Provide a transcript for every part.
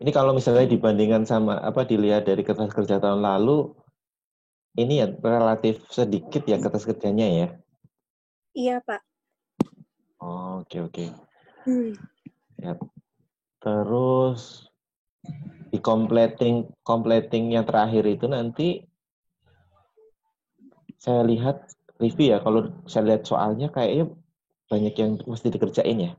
Ini kalau misalnya dibandingkan sama apa dilihat dari kertas kerja tahun lalu, ini ya relatif sedikit ya kertas kerjanya ya. Iya, Pak. Oh, oke oke. Hmm. Ya. Terus di completing yang terakhir itu nanti saya lihat review ya. Kalau saya lihat soalnya kayaknya banyak yang mesti dikerjain ya.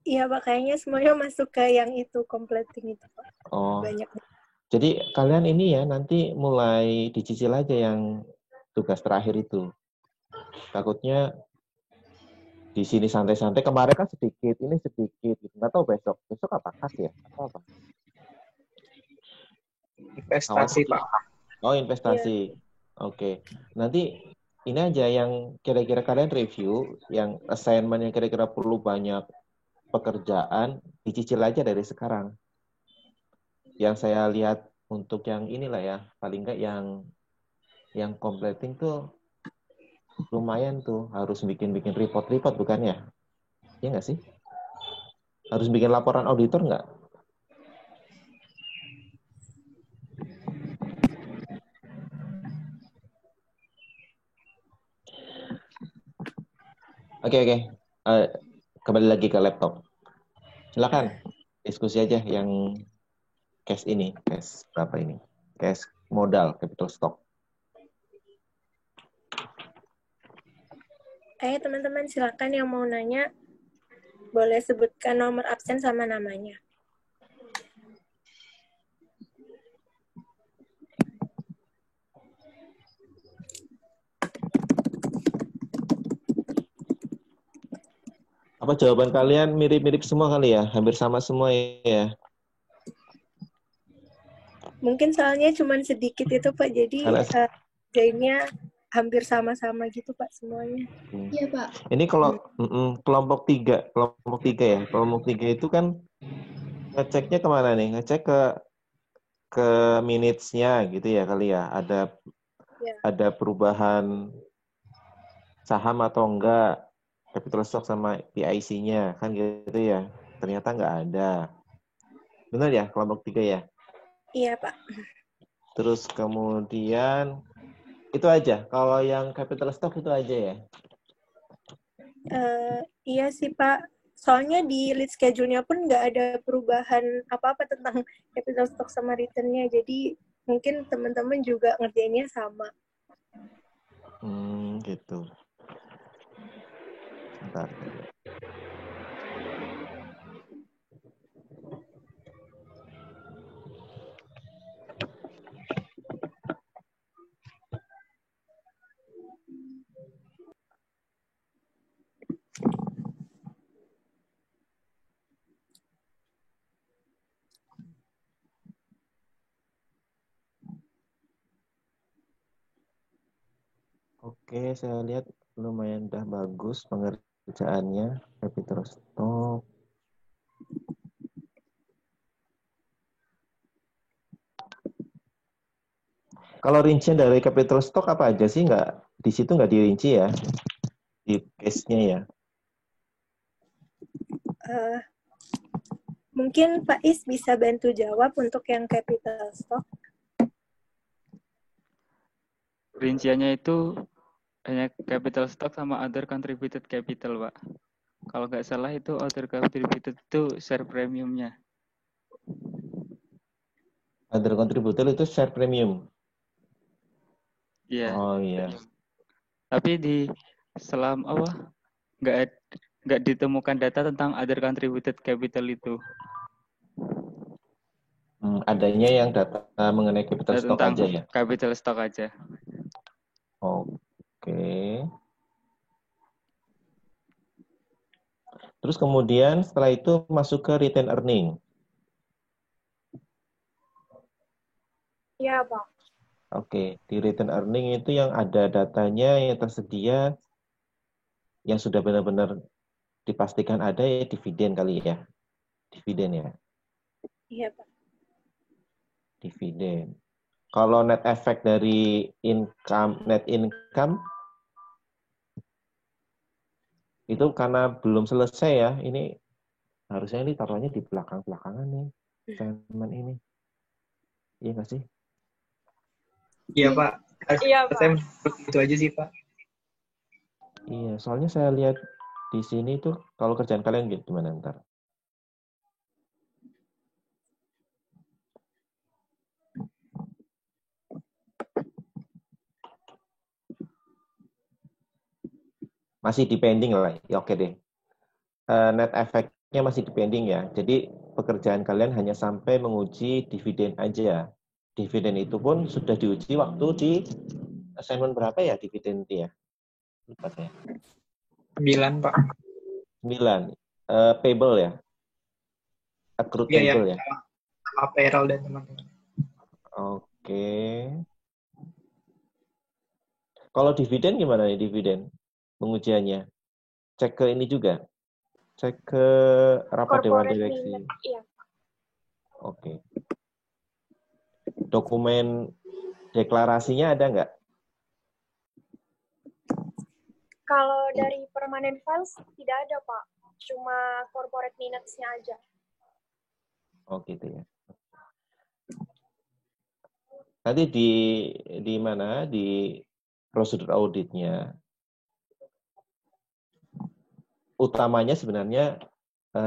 Iya, Pak. Kayaknya semuanya masuk ke yang itu, completing itu, Pak. Oh, Banyak. jadi kalian ini ya nanti mulai dicicil aja yang tugas terakhir itu. Takutnya di sini santai-santai. Kemarin kan sedikit, ini sedikit. Gitu. Nggak tahu besok. Besok apa? Kas ya? Atau apa? Investasi, Khawatir. Pak. Oh, Iya. investasi. Oke. Nanti ini aja yang kira-kira kalian review, yang assignment yang kira-kira perlu banyak pekerjaan, dicicil aja dari sekarang. Yang saya lihat untuk yang inilah ya, paling nggak yang completing tuh lumayan tuh, harus bikin-bikin report-report bukan ya? Iya nggak sih? Harus bikin laporan auditor nggak? Oke, oke. Eh, kembali lagi ke laptop. Silakan diskusi aja yang cash ini, cash berapa ini? Cash modal, capital stock. Ayo teman-teman silakan yang mau nanya boleh sebutkan nomor absen sama namanya. Apa jawaban kalian mirip-mirip semua kali ya? Hampir sama semua ya? Mungkin soalnya cuma sedikit itu Pak, jadi Karena jainnya hampir sama-sama gitu Pak semuanya. Iya, Pak. ini kalau kelompok tiga ya. Kelompok tiga itu kan ngeceknya kemana nih? Ngecek ke minutes-nya gitu ya kali ya. Ya. Ada perubahan saham atau enggak, capital stock sama PIC-nya kan gitu ya. Ternyata enggak ada. Benar ya kelompok tiga ya? Iya Pak. Terus kemudian itu aja. Kalau yang capital stock itu aja ya. Iya sih Pak. Soalnya di lead schedule-nya pun nggak ada perubahan apa-apa tentang capital stock sama return-nya. Jadi mungkin teman-teman juga ngerjainnya sama. Gitu. Bentar. Oke, saya lihat lumayan udah bagus pengerjaannya. Capital stock. Kalau rincian dari capital stock apa aja sih? Nggak, di situ nggak dirinci ya? Di case-nya ya? Uh, Mungkin Pak Is bisa bantu jawab untuk yang capital stock. Rinciannya itu hanya capital stock sama other contributed capital, Pak. Kalau nggak salah itu other contributed itu share premiumnya. Other contributor itu share premium. Iya. Oh iya. Tapi di selama apa nggak ditemukan data tentang other contributed capital itu. Adanya yang data mengenai capital stock Tentang aja ya? capital stock aja. Oke. Terus kemudian setelah itu masuk ke retain earning. Iya Pak. Oke, di retain earning itu yang ada datanya yang tersedia, yang sudah benar-benar dipastikan ada ya dividen kali ya. Dividen ya. Iya Pak. Dividen. Kalau net effect dari net income itu karena belum selesai ya. Ini Harusnya ini taruhnya di belakang-belakangan nih, assignment ini. Iya nggak sih? Iya Pak. Iya, Pak. Saya itu aja sih Pak. Iya, soalnya saya lihat di sini tuh kalau kerjaan kalian gimana ntar? Masih depending lah, ya oke deh. Net effect-nya masih depending ya. Jadi pekerjaan kalian hanya sampai menguji dividen aja. Dividen itu pun sudah diuji waktu di assignment berapa ya dividen itu ya? Lupa saya. 9 Pak. 9. Payable ya? Accrued Iya ya. payable ya? Sama payroll dan teman-teman. Oke. Kalau dividen gimana nih dividen? Pengujiannya? Cek ke ini juga? Cek ke rapat dewan Corporate direksi? minute, iya. Oke. Dokumen deklarasinya ada nggak? Kalau dari permanent files tidak ada, Pak. Cuma corporate minutes-nya aja. Oh gitu ya. Nanti di mana? Di prosedur auditnya. Utamanya sebenarnya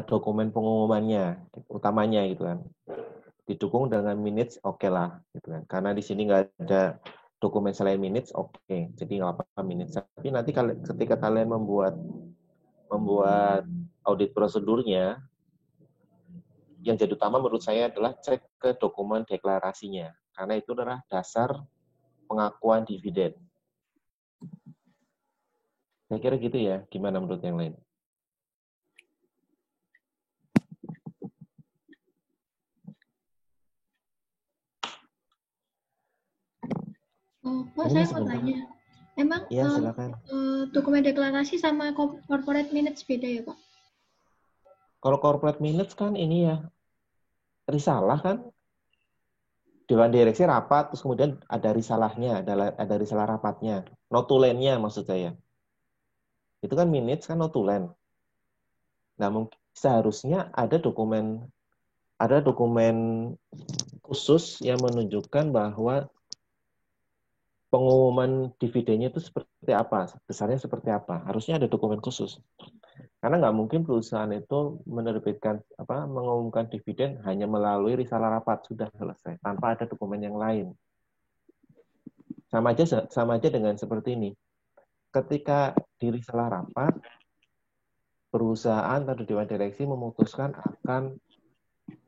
dokumen pengumumannya, utamanya gitu kan. Didukung dengan minutes, oke lah, gitu kan. Karena di sini nggak ada dokumen selain minutes, oke. Jadi nggak apa-apa minutes. Tapi nanti ketika kalian membuat audit prosedurnya, yang jadi utama menurut saya adalah cek ke dokumen deklarasinya. Karena itu adalah dasar pengakuan dividen. Saya kira gitu ya. Gimana menurut yang lain? Pak, saya mau tanya. Emang ya, silakan. dokumen deklarasi sama corporate minutes beda ya, Pak? Kalau corporate minutes kan ini ya, risalah kan. Dewan direksi rapat, terus kemudian ada risalahnya, ada risalah rapatnya. Notulennya maksud saya. Itu kan minutes kan notulen. Nah, mungkin seharusnya ada dokumen khusus yang menunjukkan bahwa pengumuman dividennya itu seperti apa, besarnya seperti apa. Harusnya ada dokumen khusus. Karena nggak mungkin perusahaan itu mengumumkan dividen hanya melalui risalah rapat, sudah selesai, tanpa ada dokumen yang lain. Sama aja dengan seperti ini. Ketika di risalah rapat, perusahaan atau dewan direksi memutuskan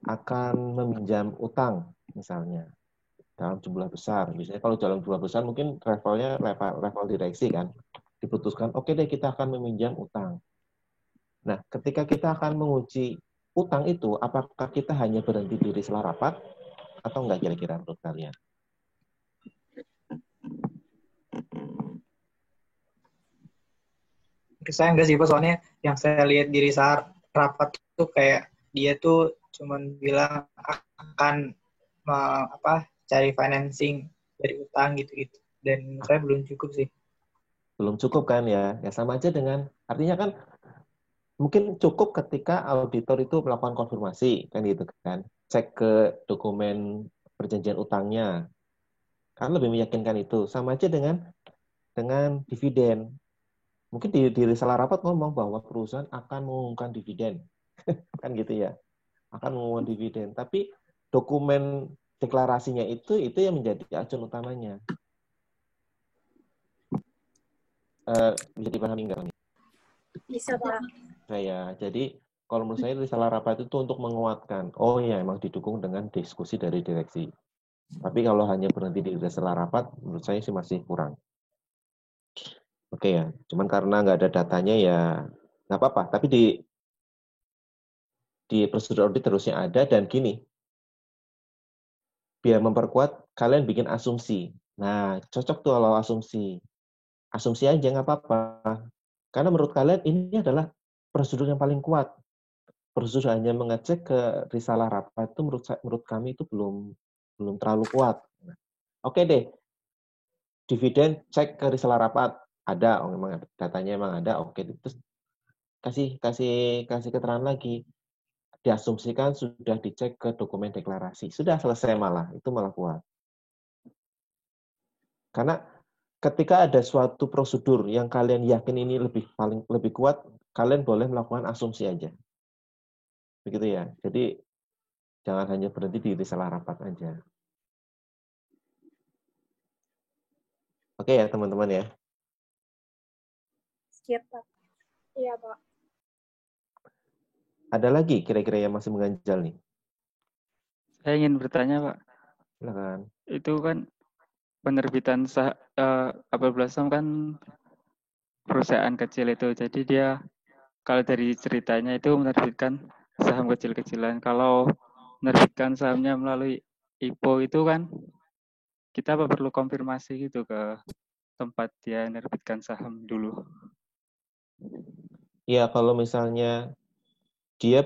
akan meminjam utang, misalnya dalam jumlah besar. Biasanya kalau dalam jumlah besar mungkin levelnya level direksi kan. Diputuskan, oke deh kita akan meminjam utang. Nah, ketika kita akan menguji utang itu, apakah kita hanya berhenti di risalah rapat atau enggak kira-kira menurut kalian? Saya enggak sih Pak, soalnya yang saya lihat di risalah rapat tuh kayak dia tuh cuman bilang akan cari financing dari utang gitu-gitu. Dan saya belum cukup sih. Belum cukup kan ya? Ya sama aja dengan, artinya kan mungkin cukup ketika auditor itu melakukan konfirmasi, kan gitu kan. Cek ke dokumen perjanjian utangnya. Kan lebih meyakinkan itu. Sama aja dengan dividen. Mungkin di risalah rapat ngomong bahwa perusahaan akan mengumumkan dividen. Kan gitu ya. Akan mengumumkan dividen. Tapi dokumen deklarasinya itu yang menjadi acuan utamanya. Bisa dipahami nggak? Bisa, Pak. Jadi kalau menurut saya risalah rapat itu untuk menguatkan. Oh ya, emang didukung dengan diskusi dari direksi. Tapi kalau hanya berhenti di risalah rapat, menurut saya sih masih kurang. Oke ya, cuman karena nggak ada datanya ya nggak apa-apa. Tapi di prosedur audit terusnya ada, dan gini, biar memperkuat, kalian bikin asumsi. Nah, cocok tuh kalau asumsi. Asumsi aja nggak apa-apa. Karena menurut kalian ini adalah prosedur yang paling kuat. Prosedur hanya mengecek ke risalah rapat itu menurut kami itu belum terlalu kuat. Oke deh, dividen cek ke risalah rapat ada, memang datanya emang ada, oke. Terus kasih keterangan lagi. diasumsikan sudah dicek ke dokumen deklarasi. Sudah selesai malah, itu malah kuat. Karena ketika ada suatu prosedur yang kalian yakin ini lebih kuat, kalian boleh melakukan asumsi aja. Begitu ya. Jadi jangan hanya berhenti di salah rapat aja. Oke ya teman-teman ya. Siap, Pak. Iya, Pak. Ada lagi kira-kira yang masih mengganjal nih? Saya ingin bertanya, Pak. Silakan. Itu kan penerbitan Apple Blossom kan perusahaan kecil itu. Jadi dia kalau dari ceritanya itu menerbitkan saham kecil-kecilan. Kalau menerbitkan sahamnya melalui IPO itu kan kita perlu konfirmasi gitu ke tempat dia menerbitkan saham dulu. Ya kalau misalnya dia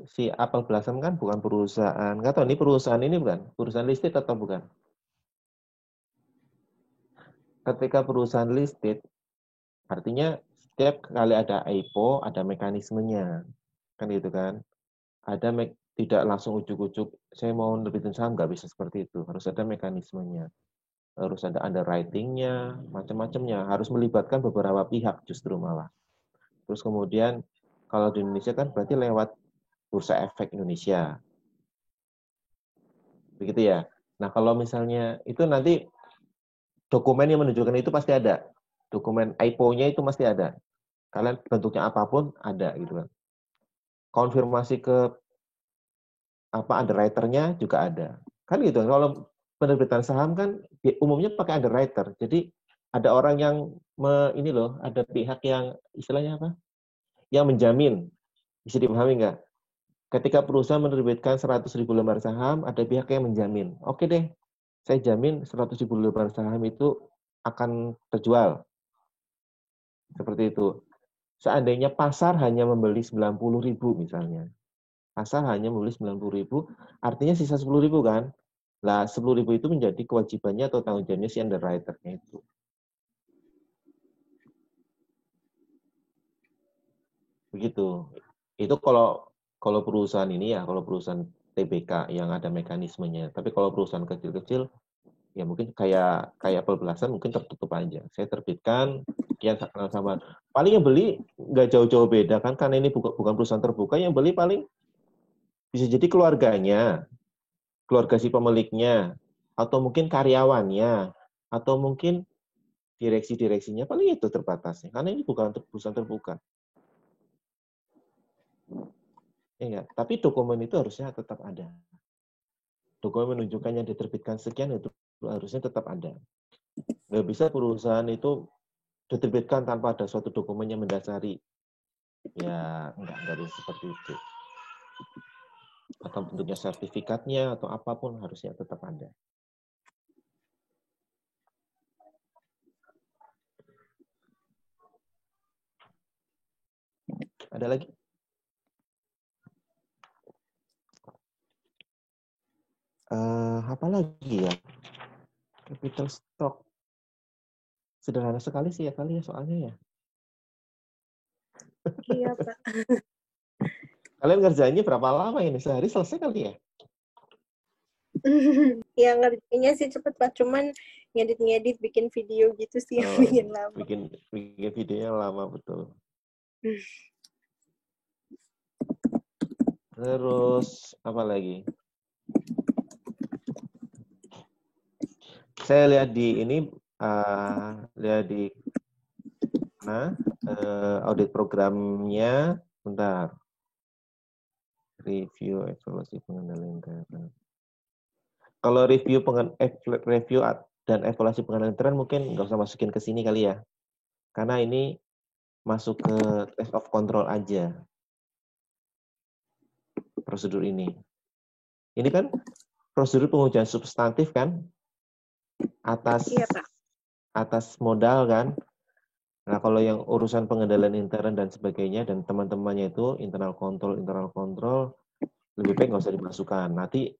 si Apple Blossom kan bukan perusahaan, nggak tahu ini perusahaan ini bukan, perusahaan listed atau bukan. Ketika perusahaan listed, artinya setiap kali ada IPO ada mekanismenya, kan gitu kan. Tidak langsung ujuk-ujuk, saya mau nerbitin saham, nggak bisa seperti itu, harus ada mekanismenya, harus ada underwriting-nya, macam-macamnya, harus melibatkan beberapa pihak justru malah. Terus kemudian kalau di Indonesia kan berarti lewat Bursa Efek Indonesia. Begitu ya. Nah, kalau misalnya itu nanti dokumen yang menunjukkan itu pasti ada. Dokumen IPO-nya itu pasti ada. Kalian bentuknya apapun ada gitu kan. Konfirmasi ke underwriter-nya juga ada. Kan gitu. Kalau penerbitan saham kan umumnya pakai underwriter. Jadi ada orang yang ada pihak yang istilahnya apa? Yang menjamin. Bisa dipahami nggak? Ketika perusahaan menerbitkan 100.000 lembar saham, ada pihak yang menjamin. Oke deh, saya jamin 100.000 lembar saham itu akan terjual. Seperti itu. Seandainya pasar hanya membeli 90.000 misalnya. Pasar hanya membeli 90.000, artinya sisa 10.000 kan? Lah 10.000 itu menjadi kewajibannya atau tanggung jawabnya si underwriter-nya itu. Begitu. Itu kalau perusahaan ini ya, kalau perusahaan TBK yang ada mekanismenya. Tapi kalau perusahaan kecil-kecil, ya mungkin kayak Apple Blossom mungkin tertutup aja. Saya terbitkan, sekian sama. Paling yang beli nggak jauh-jauh beda kan, karena ini bukan perusahaan terbuka, yang beli paling bisa jadi keluarganya, keluarga si pemiliknya, atau mungkin karyawannya, atau mungkin direksi-direksinya, paling itu terbatasnya. Karena ini bukan perusahaan terbuka. Ya, tapi dokumen itu harusnya tetap ada. Dokumen menunjukkan yang diterbitkan sekian itu harusnya tetap ada. Nggak bisa perusahaan itu diterbitkan tanpa ada suatu dokumen yang mendasari. Ya, enggak bisa seperti itu. Atau bentuknya sertifikatnya atau apapun harusnya tetap ada. Ada lagi? Apa lagi ya? Capital stock. Sederhana sekali sih ya kali ya soalnya ya. Iya, Pak. Kalian ngerjainnya berapa lama ini? Sehari selesai kali ya? Ya ngertinya sih cepet, Pak. Cuman ngedit-ngedit, bikin video gitu sih yang bikin lama. Bikin videonya lama, betul. Terus, apa lagi? Saya lihat di ini, lihat di audit programnya, bentar. Review evaluasi pengendalian intern. Kalau review dan evaluasi pengendalian intern mungkin nggak usah masukin ke sini kali ya. Karena ini masuk ke test of control aja. Prosedur ini. Ini kan prosedur pengujian substantif kan? Iya, Pak. Atas modal kan? Nah, kalau yang urusan pengendalian intern dan sebagainya dan teman-temannya itu internal control, lebih baik nggak usah dimasukkan. Nanti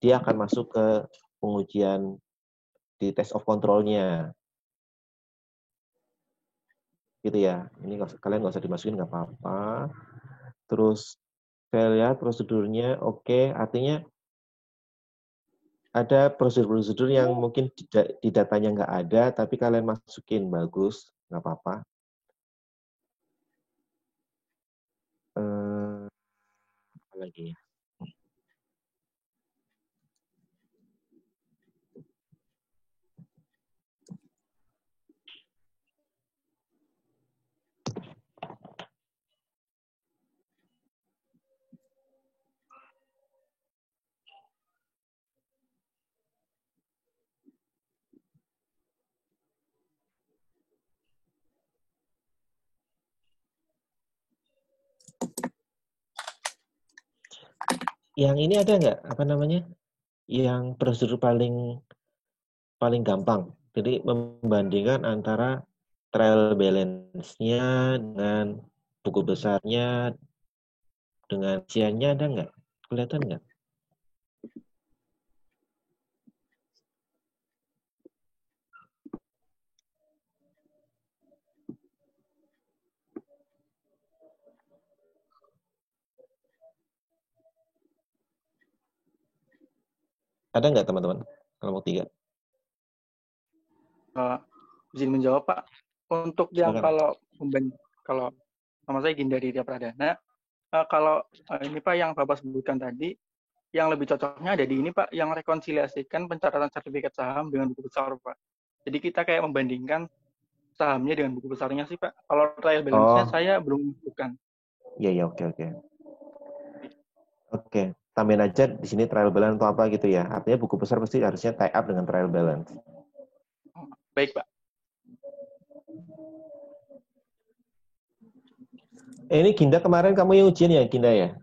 dia akan masuk ke pengujian di test of control-nya. Gitu ya. Ini kalian nggak usah dimasukin, nggak apa-apa. Terus Saya lihat prosedurnya oke, artinya ada prosedur-prosedur yang mungkin di datanya nggak ada, tapi kalian masukin, bagus, nggak apa-apa. Apa lagi ya? Yang ini ada nggak, apa namanya, yang prosedur paling gampang. Jadi membandingkan antara trial balance-nya dengan buku besarnya, dengan isiannya, ada nggak? Kelihatan nggak? Ada nggak teman-teman? Kelompok 3. Izin menjawab Pak. Untuk yang Silakan. kalau nama saya Ginda Ridya Pradana, kalau ini Pak yang Bapak sebutkan tadi, yang lebih cocoknya ada di ini Pak, yang rekonsiliasikan pencatatan sertifikat saham dengan buku besar Pak. Jadi kita kayak membandingkan sahamnya dengan buku besarnya sih Pak. Kalau trial balance-nya saya belum masukkan. Iya, oke. Oke, tambahin aja di sini trial balance atau apa gitu ya. Artinya buku besar pasti harusnya tie up dengan trial balance. Baik Pak. Ini Ginda kemarin kamu yang ujian ya, Ginda ya?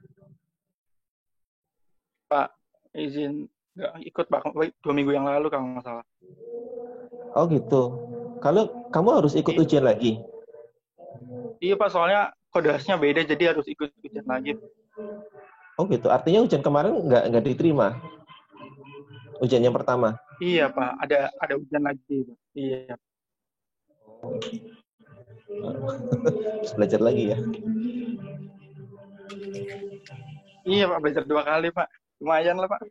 Pak, izin nggak ikut Pak. 2 minggu yang lalu kalau nggak salah. Oh gitu. Kalau kamu harus ikut ujian lagi? Iya Pak, soalnya kode khasnya beda, jadi harus ikut ujian lagi. Oh gitu. Artinya ujian kemarin nggak diterima? Ujian yang pertama? Iya Pak, ada ujian lagi. Iya. Harus belajar lagi ya? Iya Pak, belajar 2 kali Pak. Lumayan lah Pak.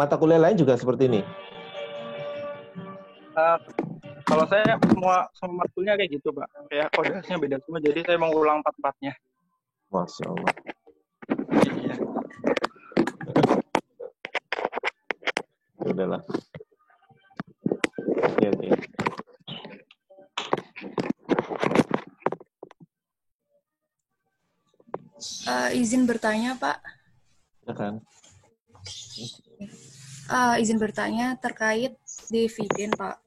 Mata kuliah lain juga seperti ini? Kalau saya semua matkulnya kayak gitu Pak. Kayak kode khasnya beda semua, jadi saya mengulang 4-4-nya. Masya Allah. Iya. Udahlah. Oke. Izin bertanya, Pak. Silakan. Izin bertanya terkait dividen, Pak.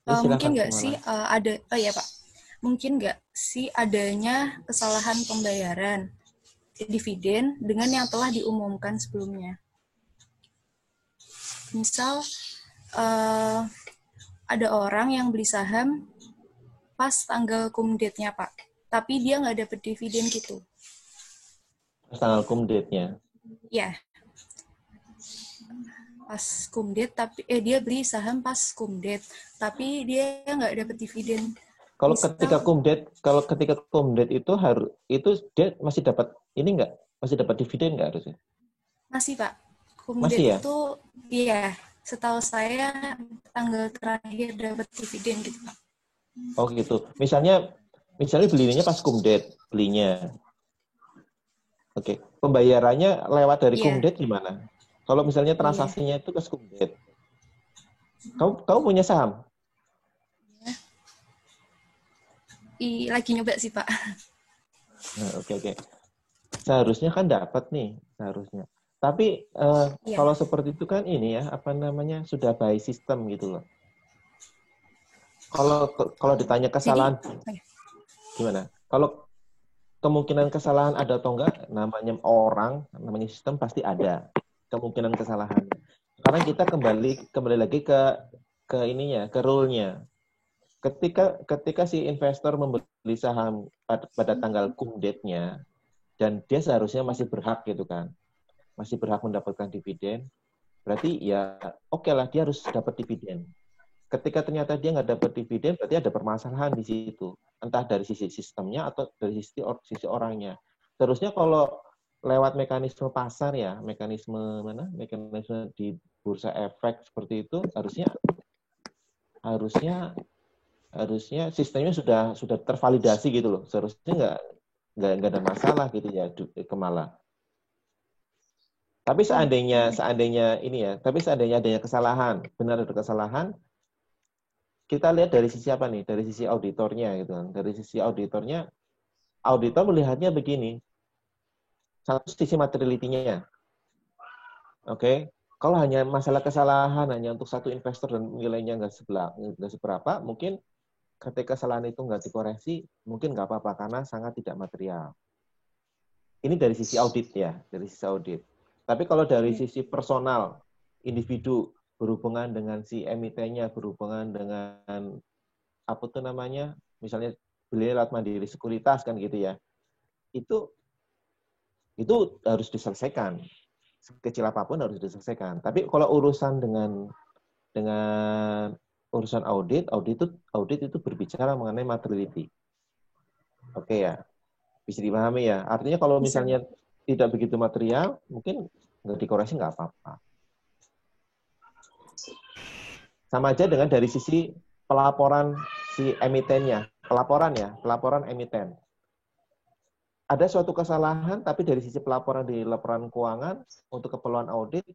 Mungkin nggak sih Pak. Mungkin nggak sih adanya kesalahan pembayaran dividen dengan yang telah diumumkan sebelumnya? Misal ada orang yang beli saham pas tanggal cum date-nya Pak, tapi dia nggak dapet dividen gitu. Pas tanggal cum date-nya? Ya. Pas cum date, tapi dia beli saham pas cum date, tapi dia nggak dapet dividen. Kalau ketika cum date itu dia masih dapat ini nggak? Masih dapat dividen nggak harusnya? Masih Pak. Cum masih date ya? Itu iya, setahu saya tanggal terakhir dapat dividen gitu Pak. Oh gitu. Misalnya belinya pas cum date belinya. Oke. Pembayarannya lewat dari cum date gimana? Kalau misalnya transaksinya itu pas cum date. Kamu punya saham? Lagi nyoba sih Pak. Nah, oke. Seharusnya kan dapat nih, seharusnya. Tapi kalau seperti itu kan ini ya, apa namanya, sudah by system gitu loh. Kalau ditanya kesalahan, gimana? Kalau kemungkinan kesalahan ada atau enggak, namanya orang, namanya sistem pasti ada kemungkinan kesalahan. Sekarang kita kembali lagi ke ininya, ke rule-nya. Ketika si investor membeli saham pada tanggal cum date-nya, dan dia seharusnya masih berhak gitu kan. masih berhak mendapatkan dividen, berarti ya oke lah dia harus dapat dividen. Ketika ternyata dia nggak dapat dividen, berarti ada permasalahan di situ. Entah dari sisi sistemnya atau dari sisi orangnya. Terusnya kalau lewat mekanisme pasar ya, mekanisme di bursa efek seperti itu, harusnya sistemnya sudah tervalidasi gitu loh. Seharusnya nggak ada masalah gitu ya, Kemala. Tapi seandainya adanya kesalahan, benar ada kesalahan, kita lihat dari sisi apa nih? Dari sisi auditornya gitu kan. Dari sisi auditornya, auditor melihatnya begini. Satu sisi materiality-nya. Oke. Kalau hanya masalah kesalahan hanya untuk satu investor dan nilainya nggak seberapa, mungkin ketika kesalahan itu nggak dikoreksi, mungkin nggak apa-apa karena sangat tidak material. Ini dari sisi audit ya, dari sisi audit. Tapi kalau dari sisi personal, individu, berhubungan dengan si emitennya, berhubungan dengan apa tuh namanya, misalnya beli lewat Mandiri Sekuritas kan gitu ya, itu harus diselesaikan. Sekecil apapun harus diselesaikan. Tapi kalau urusan dengan urusan audit itu berbicara mengenai materiality. Oke ya, bisa dipahami ya. Artinya kalau misalnya tidak begitu material, mungkin nggak dikoreksi nggak apa-apa. Sama aja dengan dari sisi pelaporan si emitennya, pelaporan emiten. Ada suatu kesalahan, tapi dari sisi pelaporan di laporan keuangan untuk keperluan audit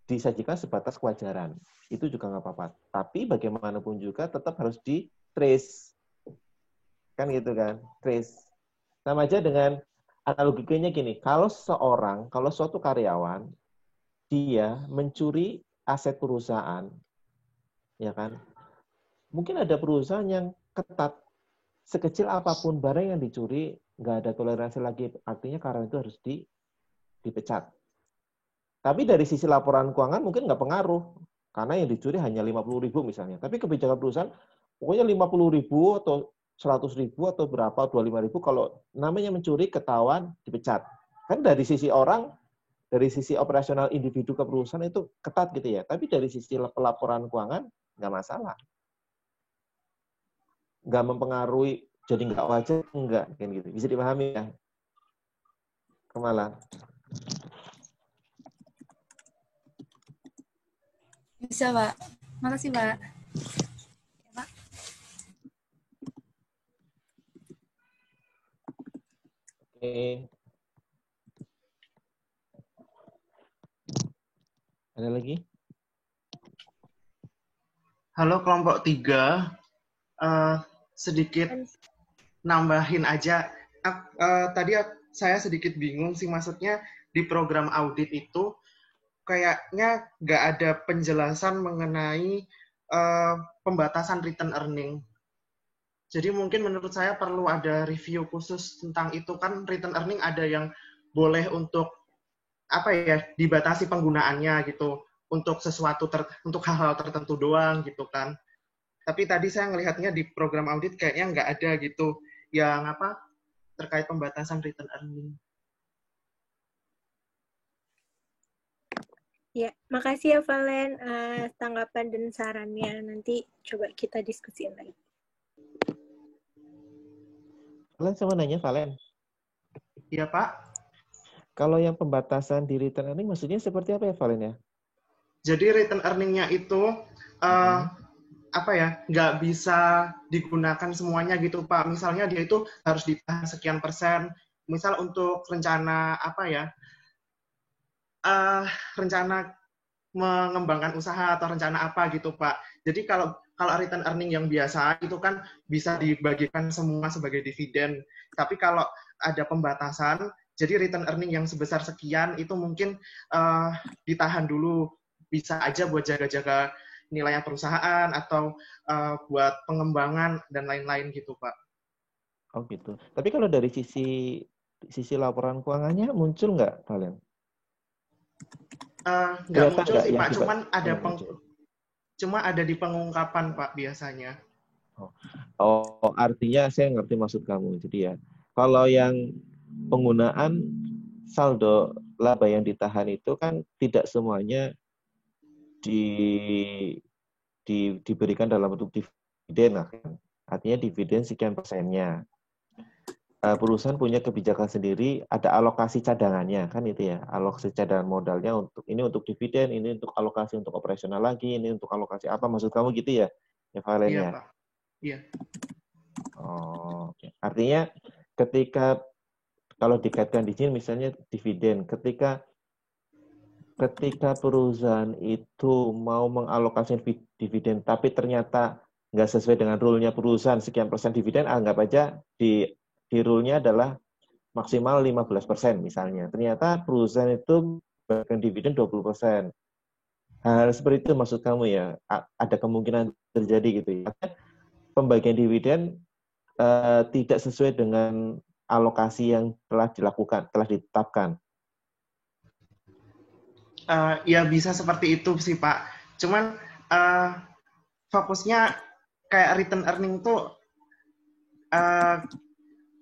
disajikan sebatas kewajaran. Itu juga nggak apa-apa. Tapi bagaimanapun juga tetap harus di-trace. Kan gitu kan? Trace. Sama aja dengan analoginya gini, kalau suatu karyawan, dia mencuri aset perusahaan, ya kan? Mungkin ada perusahaan yang ketat, sekecil apapun barang yang dicuri, nggak ada toleransi lagi, artinya karyawan itu harus dipecat. Tapi dari sisi laporan keuangan mungkin nggak pengaruh, karena yang dicuri hanya 50.000 misalnya. Tapi kebijakan perusahaan, pokoknya 50.000 atau 100.000 atau berapa, 25.000, kalau namanya mencuri, ketahuan, dipecat. Kan dari sisi orang, dari sisi operasional individu ke perusahaan itu ketat gitu ya. Tapi dari sisi pelaporan keuangan, nggak masalah. Nggak mempengaruhi, jadi nggak wajar, nggak. Kan gitu. Bisa dipahami ya? Kemala? Bisa, Pak. Makasih, Pak. Oke. Ada lagi? Halo kelompok 3. Sedikit nambahin aja. Tadi saya sedikit bingung sih, maksudnya di program audit itu kayaknya nggak ada penjelasan mengenai pembatasan return earning. Jadi mungkin menurut saya perlu ada review khusus tentang itu, kan return earning ada yang boleh untuk dibatasi penggunaannya gitu untuk untuk hal-hal tertentu doang gitu kan. Tapi tadi saya ngelihatnya di program audit kayaknya nggak ada gitu yang terkait pembatasan return earning. Ya, makasih ya Valen tanggapan dan sarannya. Nanti coba kita diskusiin lagi. Valen sama nanya, Valen. Iya, Pak. Kalau yang pembatasan di return earning maksudnya seperti apa ya, Valen ya? Jadi return earning-nya itu nggak bisa digunakan semuanya gitu, Pak. Misalnya dia itu harus ditahan sekian persen. Misal untuk rencana rencana mengembangkan usaha atau rencana apa gitu, Pak. Jadi kalau return earning yang biasa itu kan bisa dibagikan semua sebagai dividen. Tapi kalau ada pembatasan, jadi return earning yang sebesar sekian itu mungkin ditahan dulu. Bisa aja buat jaga-jaga nilainya perusahaan atau buat pengembangan dan lain-lain gitu, Pak. Oh gitu. Tapi kalau dari sisi laporan keuangannya muncul nggak, Valen? Nggak muncul sih, Pak. Cuma ada di pengungkapan, Pak, biasanya. Oh, artinya saya ngerti maksud kamu. Jadi ya, kalau yang penggunaan saldo laba yang ditahan itu kan tidak semuanya diberikan dalam bentuk dividen, kan? Artinya dividen sekian persennya. Perusahaan punya kebijakan sendiri, ada alokasi cadangannya, kan itu ya, alokasi cadangan modalnya untuk ini untuk dividen, ini untuk alokasi untuk operasional lagi, ini untuk alokasi apa, maksud kamu gitu ya, Valen Iya, ya? Pak. Iya. Oh, okay. Artinya ketika kalau dikaitkan di sini misalnya dividen, ketika perusahaan itu mau mengalokasi dividen, tapi ternyata nggak sesuai dengan rule-nya perusahaan sekian persen dividen, anggap aja di rule-nya adalah maksimal 15% misalnya. Ternyata perusahaan itu memberikan dividen 20%. Hal seperti itu maksud kamu ya? Ada kemungkinan terjadi gitu ya? Pembagian dividen tidak sesuai dengan alokasi yang telah dilakukan, telah ditetapkan. Ya bisa seperti itu sih Pak. Cuman fokusnya kayak return earning tuh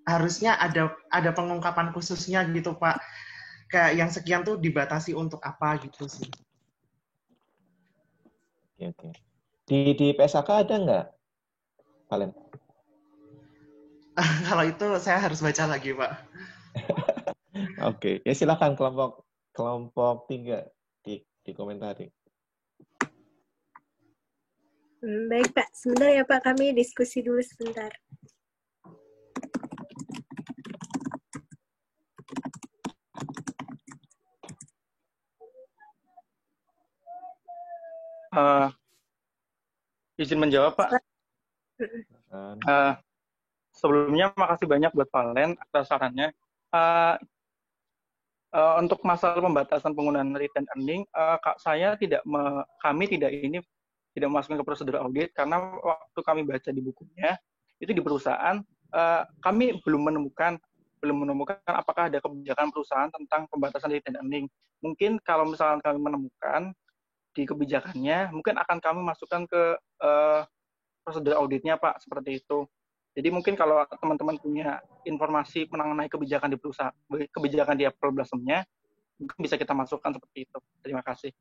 harusnya ada pengungkapan khususnya gitu Pak. Kayak yang sekian tuh dibatasi untuk apa gitu sih. Oke. Di PSAK ada nggak, Valen? Kalau itu saya harus baca lagi Pak. Oke, ya silakan kelompok 3 di komentari. Baik Pak, sebentar ya Pak, kami diskusi dulu sebentar. Izin menjawab Pak. Sebelumnya makasih banyak buat Valen atas sarannya. Untuk masalah pembatasan penggunaan return earning, kami tidak memasukkan ke prosedur audit karena waktu kami baca di bukunya itu di perusahaan kami belum menemukan apakah ada kebijakan perusahaan tentang pembatasan return earning. Mungkin kalau misalnya kami menemukan di kebijakannya, mungkin akan kami masukkan ke prosedur auditnya Pak, seperti itu. Jadi mungkin kalau teman-teman punya informasi mengenai kebijakan di perusahaan, kebijakan di April Blossom-nya, mungkin bisa kita masukkan seperti itu. Terima kasih.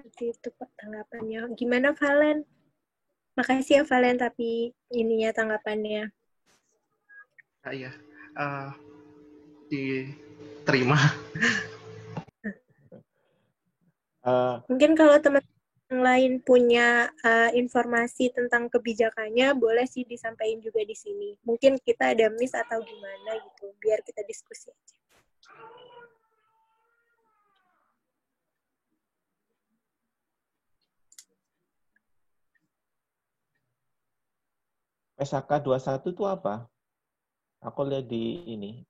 Seperti itu Pak tanggapannya. Gimana Valen? Makasih ya Valen, tapi ininya tanggapannya. Iya, diterima. Mungkin kalau teman yang lain punya informasi tentang kebijakannya, boleh sih disampaikan juga di sini. Mungkin kita ada miss atau gimana gitu, biar kita diskusi aja. PSAK 21 itu apa? Aku lihat di ini.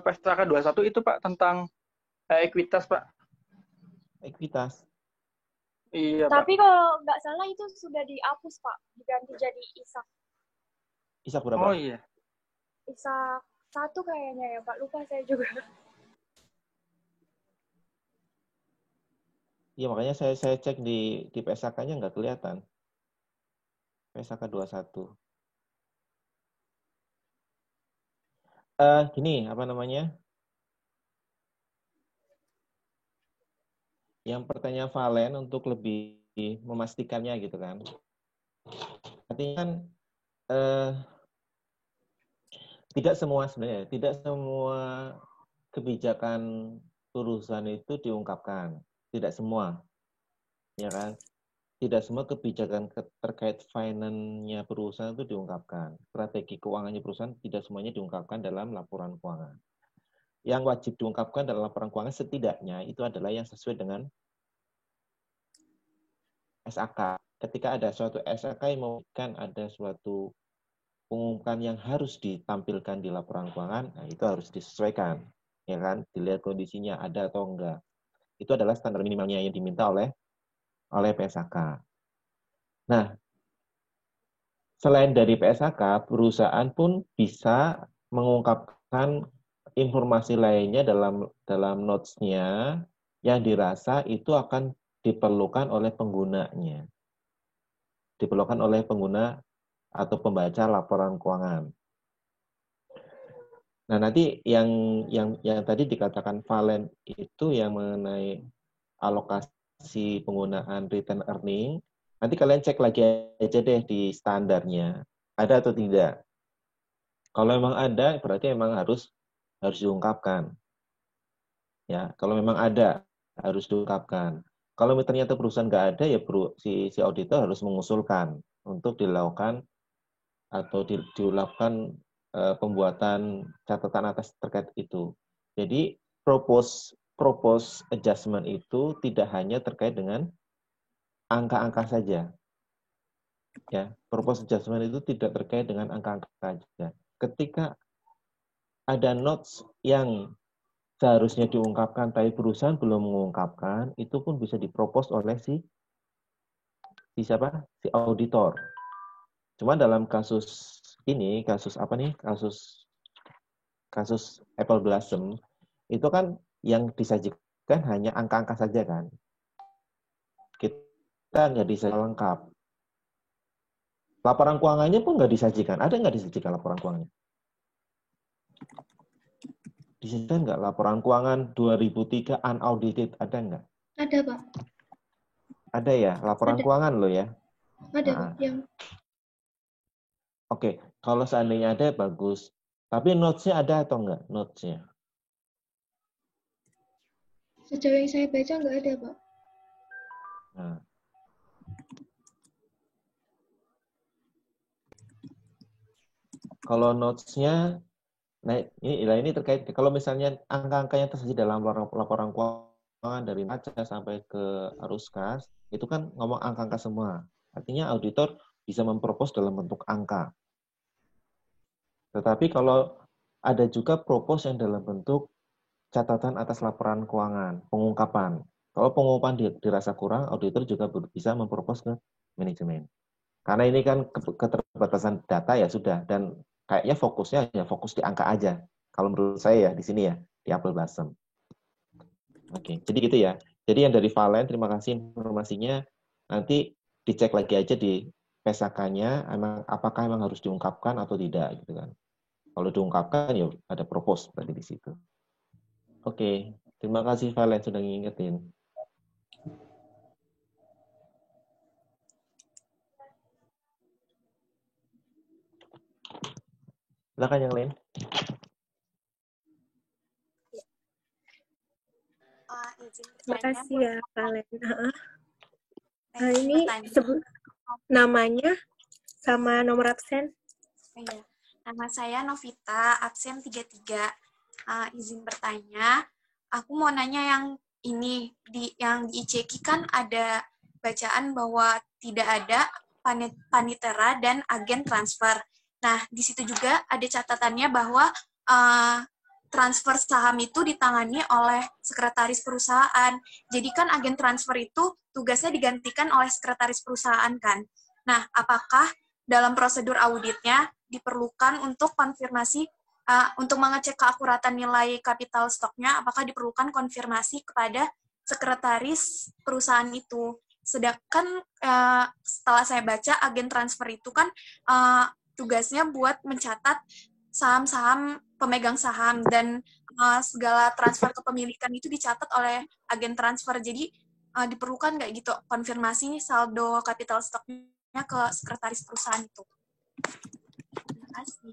PSAK 21 itu Pak tentang ekuitas Pak. Ekuitas. Iya, tapi Pak. Kalau nggak salah itu sudah dihapus Pak, diganti jadi ISAK. ISAK berapa? Oh iya. ISAK 1 kayaknya ya Pak, lupa saya juga. Iya makanya saya cek di PSAK-nya nggak kelihatan. PSAK 21. Gini, apa namanya? Yang pertanyaan Valen untuk lebih memastikannya gitu kan. Artinya kan tidak semua kebijakan perusahaan itu diungkapkan. Tidak semua. Ya kan? Tidak semua kebijakan terkait finance-nya perusahaan itu diungkapkan. Strategi keuangannya perusahaan tidak semuanya diungkapkan dalam laporan keuangan. Yang wajib diungkapkan dalam laporan keuangan setidaknya itu adalah yang sesuai dengan SAK. Ketika ada suatu SAK yang memberikan ada suatu pengumuman yang harus ditampilkan di laporan keuangan, nah itu harus disesuaikan. Ya kan? Dilihat kondisinya ada atau enggak. Itu adalah standar minimalnya yang diminta oleh PSAK. Nah, selain dari PSAK, perusahaan pun bisa mengungkapkan informasi lainnya dalam notes-nya yang dirasa itu akan diperlukan oleh penggunanya. Diperlukan oleh pengguna atau pembaca laporan keuangan. Nah, nanti yang tadi dikatakan Valen itu yang mengenai alokasi penggunaan return earning, nanti kalian cek lagi aja deh di standarnya, ada atau tidak. Kalau memang ada, berarti memang harus diungkapkan. Ya, kalau memang ada, harus diungkapkan. Kalau ternyata perusahaan nggak ada, ya si auditor harus mengusulkan untuk dilakukan atau dilakukan pembuatan catatan atas terkait itu. Jadi propose adjustment itu tidak hanya terkait dengan angka-angka saja. Ya, propose adjustment itu tidak terkait dengan angka-angka saja. Ketika ada notes yang seharusnya diungkapkan tapi perusahaan belum mengungkapkan, itu pun bisa dipropose oleh si siapa? Si auditor. Cuma dalam kasus ini, kasus apa nih? Kasus Apple Blossom, itu kan yang disajikan hanya angka-angka saja kan. Kita nggak disajikan lengkap. Laporan keuangannya pun nggak disajikan. Ada nggak disajikan laporan keuangannya? Disajikan nggak laporan keuangan 2003 unaudited? Ada nggak? Ada, Pak. Ada ya, laporan keuangan loh ya? Ada, Pak. Yang... Oke, kalau seandainya ada, bagus. Tapi notes-nya ada atau enggak? Notes-nya? Sejauh yang saya baca nggak ada, Pak. Nah. Kalau notes-nya, nah ini terkait, kalau misalnya angka-angkanya tersaji dalam laporan keuangan dari neraca sampai ke arus kas, itu kan ngomong angka-angka semua. Artinya auditor bisa mempropos dalam bentuk angka. Tetapi kalau ada juga propose yang dalam bentuk catatan atas laporan keuangan, pengungkapan. Kalau pengungkapan dirasa kurang, auditor juga bisa mempropos ke manajemen. Karena ini kan keterbatasan data ya sudah, dan kayaknya fokusnya hanya fokus di angka aja. Kalau menurut saya ya di sini ya, di Apple Blossom. Oke, jadi gitu ya. Jadi yang dari Valen, terima kasih informasinya. Nanti dicek lagi aja di PSAK-nya, apakah memang harus diungkapkan atau tidak gitu kan. Kalau diungkapkan ya ada propose berarti di situ. Oke, terima kasih Valen sudah ngingetin. Silakan yang lain. Terima kasih ya Valen. Ini sebut namanya sama nomor absen. Iya. Nama saya Novita, absen 33. Izin bertanya, aku mau nanya yang ini, yang di ICQ kan ada bacaan bahwa tidak ada panitera dan agen transfer. Nah, di situ juga ada catatannya bahwa transfer saham itu ditangani oleh sekretaris perusahaan. Jadi kan agen transfer itu tugasnya digantikan oleh sekretaris perusahaan kan. Nah, apakah dalam prosedur auditnya diperlukan untuk konfirmasi, untuk mengecek keakuratan nilai capital stock-nya, apakah diperlukan konfirmasi kepada sekretaris perusahaan itu. Sedangkan setelah saya baca, agen transfer itu kan tugasnya buat mencatat saham-saham pemegang saham, dan segala transfer kepemilikan itu dicatat oleh agen transfer. Jadi diperlukan nggak gitu konfirmasi saldo capital stock-nya ke sekretaris perusahaan itu. Terima kasih.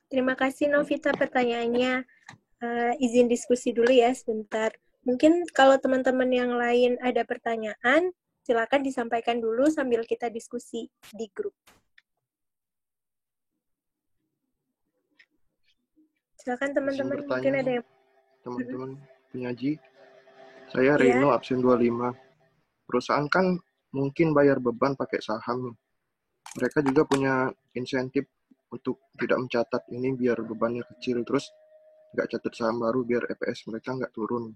Terima kasih Novita pertanyaannya. Izin diskusi dulu ya sebentar. Mungkin kalau teman-teman yang lain ada pertanyaan, silakan disampaikan dulu sambil kita diskusi di grup. Silakan teman-teman, mungkin ada yang... Teman-teman penyaji, saya Rino, absen 25. Perusahaan kan mungkin bayar beban pakai saham. Mereka juga punya insentif untuk tidak mencatat ini biar bebannya kecil, terus nggak catat saham baru biar EPS mereka nggak turun.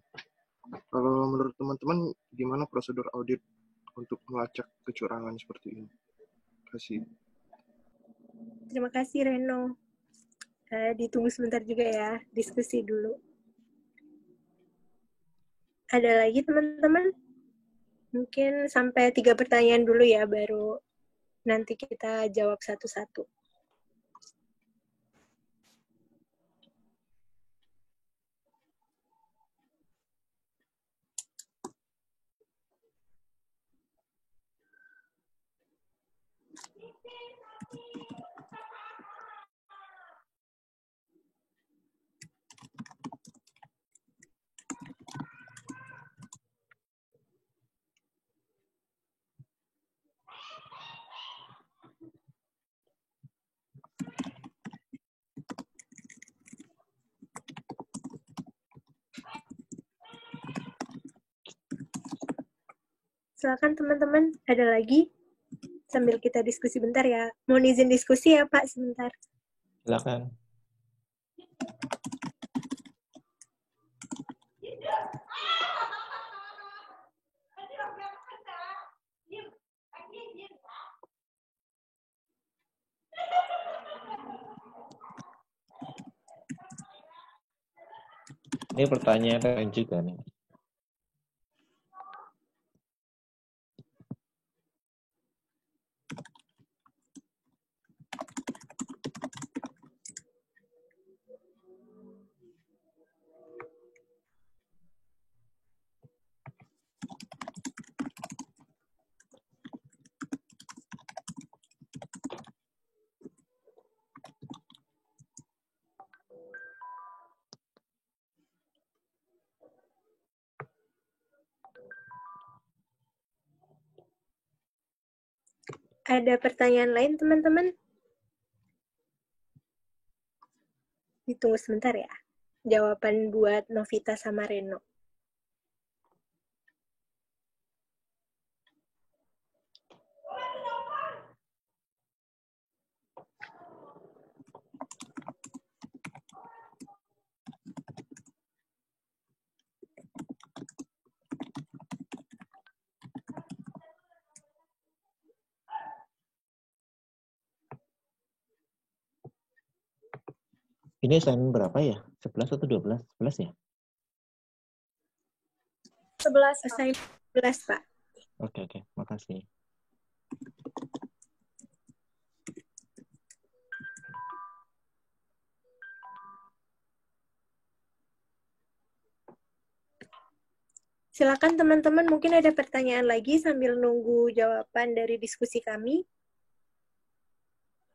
Kalau menurut teman-teman, gimana prosedur audit untuk melacak kecurangan seperti ini? Terima kasih. Terima kasih Reno. Ditunggu sebentar juga ya, diskusi dulu. Ada lagi teman-teman? Mungkin sampai 3 pertanyaan dulu ya, baru nanti kita jawab satu-satu. Silakan teman-teman, ada lagi? Sambil kita diskusi bentar ya. Mohon izin diskusi ya Pak, sebentar. Silakan. Ini pertanyaan juga nih. Ada pertanyaan lain, teman-teman? Ditunggu sebentar ya. Jawaban buat Novita sama Reno. Ini assignment berapa ya? 11 atau 12? 11 ya? 11, assignment 11, Pak. Oke. Makasih. Silakan teman-teman, mungkin ada pertanyaan lagi sambil nunggu jawaban dari diskusi kami.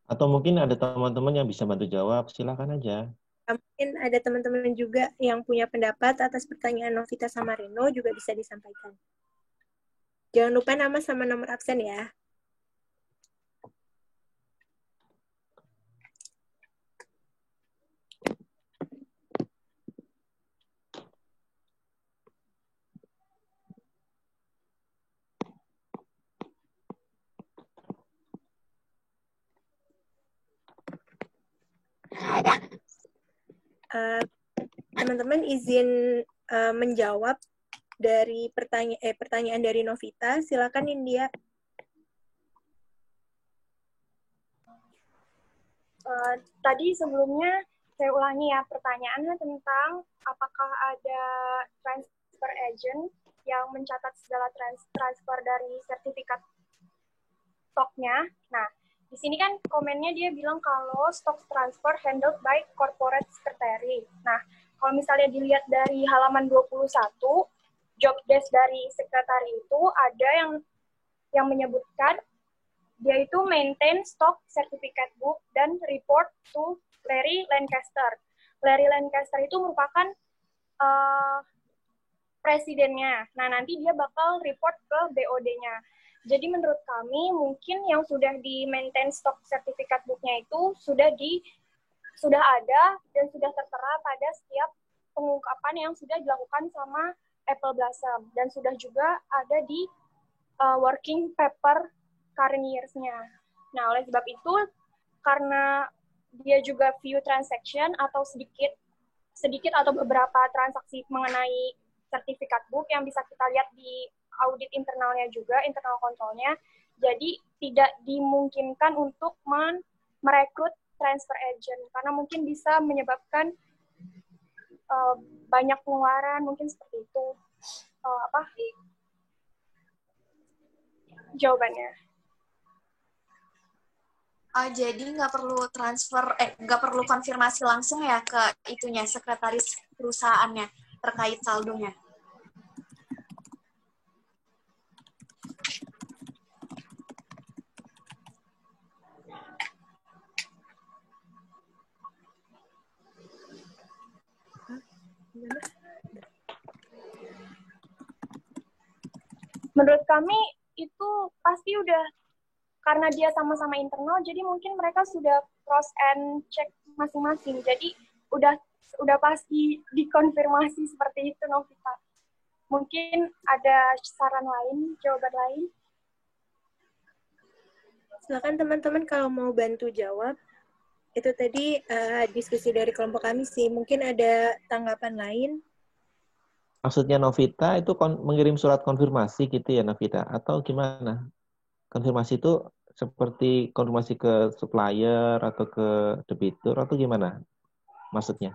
Atau mungkin ada teman-teman yang bisa bantu jawab, silakan aja. Mungkin ada teman-teman juga yang punya pendapat atas pertanyaan Novita sama Reno juga bisa disampaikan. Jangan lupa nama sama nomor absen ya. Teman-teman izin menjawab dari pertanyaan dari Novita. Silakan India. Tadi sebelumnya saya ulangi ya, pertanyaannya tentang apakah ada transfer agent yang mencatat segala transfer dari sertifikat stoknya. Nah, di sini kan komennya dia bilang kalau stock transfer handled by corporate secretary. Nah, kalau misalnya dilihat dari halaman 21, job desk dari sekretari itu ada yang menyebutkan dia itu maintain stock certificate book dan report to Larry Lancaster. Larry Lancaster itu merupakan presidennya. Nah, nanti dia bakal report ke BOD-nya. Jadi menurut kami mungkin yang sudah di maintain stock certificate book-nya itu sudah ada dan sudah tertera pada setiap pengungkapan yang sudah dilakukan sama Apple Blossom dan sudah juga ada di working paper current years-nya. Nah, oleh sebab itu karena dia juga view transaction atau sedikit atau beberapa transaksi mengenai sertifikat book yang bisa kita lihat di audit internalnya juga, internal kontrolnya. Jadi tidak dimungkinkan untuk merekrut transfer agent karena mungkin bisa menyebabkan banyak pengeluaran, mungkin seperti itu. Jawabannya. Jadi nggak perlu nggak perlu konfirmasi langsung ya ke itunya, sekretaris perusahaannya terkait saldonya. Menurut kami itu pasti udah, karena dia sama-sama internal, jadi mungkin mereka sudah cross and check masing-masing. Jadi udah pasti dikonfirmasi seperti itu, Novita. Mungkin ada saran lain, jawaban lain? Silakan teman-teman kalau mau bantu jawab. Itu tadi diskusi dari kelompok kami sih. Mungkin ada tanggapan lain? Maksudnya Novita itu mengirim surat konfirmasi gitu ya Novita? Atau gimana? Konfirmasi itu seperti konfirmasi ke supplier atau ke debitur atau gimana? Maksudnya?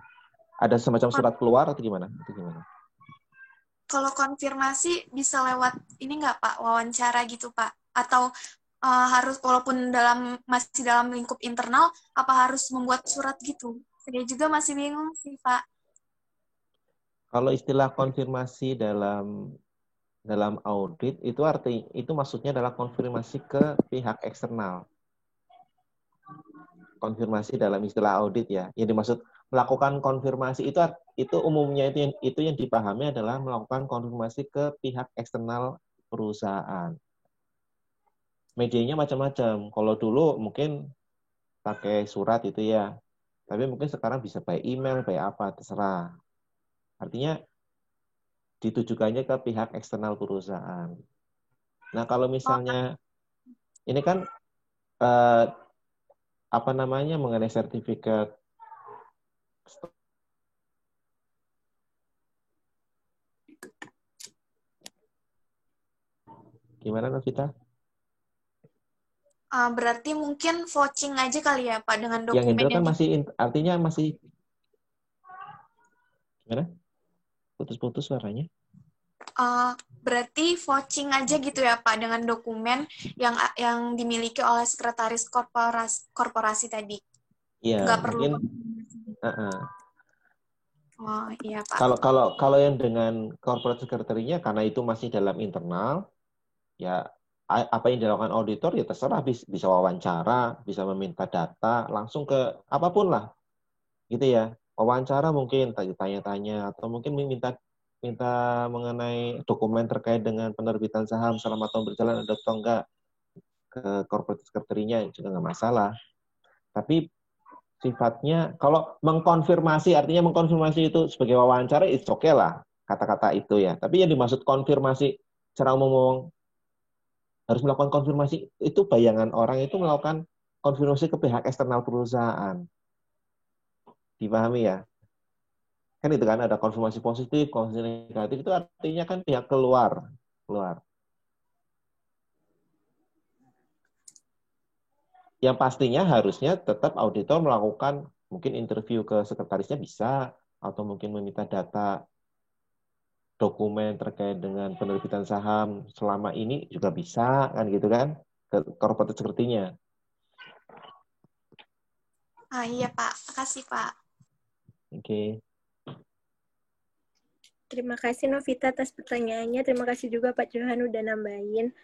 Ada semacam surat keluar atau gimana? Kalau konfirmasi bisa lewat ini nggak Pak, wawancara gitu Pak? Atau harus walaupun masih dalam lingkup internal, apa harus membuat surat gitu? Saya juga masih bingung sih Pak. Kalau istilah konfirmasi dalam audit itu maksudnya adalah konfirmasi ke pihak eksternal. Konfirmasi dalam istilah audit ya. Yang dimaksud melakukan konfirmasi itu umumnya itu yang dipahami adalah melakukan konfirmasi ke pihak eksternal perusahaan. Medianya macam-macam. Kalau dulu mungkin pakai surat itu ya. Tapi mungkin sekarang bisa by email, by apa, terserah. Artinya ditujukannya ke pihak eksternal perusahaan. Nah, kalau misalnya ini kan mengenai sertifikat gimana Novita? Berarti mungkin vouching aja kali ya Pak dengan dokumen yang itu kan artinya masih gimana? Putus-putus suaranya. Berarti vouching aja gitu ya Pak dengan dokumen yang dimiliki oleh sekretaris korporasi tadi. Iya, nggak perlu. Mungkin. Oh iya Pak. Kalau yang dengan corporate secretary-nya karena itu masih dalam internal, ya apa yang dilakukan auditor ya terserah, bisa wawancara, bisa meminta data langsung ke apapun lah, gitu ya. Wawancara mungkin tanya-tanya atau mungkin minta mengenai dokumen terkait dengan penerbitan saham selama tahun berjalan ada atau enggak ke corporate secretary-nya juga nggak masalah. Tapi sifatnya kalau artinya mengkonfirmasi itu sebagai wawancara, it's okay lah kata-kata itu ya. Tapi yang dimaksud konfirmasi secara umum harus melakukan konfirmasi itu bayangan orang itu melakukan konfirmasi ke pihak eksternal perusahaan. Dipahami ya? Kan itu kan ada konfirmasi positif, konfirmasi negatif, itu artinya kan pihak keluar. Yang pastinya harusnya tetap auditor melakukan mungkin interview ke sekretarisnya bisa, atau mungkin meminta data dokumen terkait dengan penerbitan saham selama ini juga bisa, kan gitu kan, ke corporate secretary-nya. Iya Pak, makasih Pak. Oke. Terima kasih Novita atas pertanyaannya. Terima kasih juga Pak Johan udah nambahin.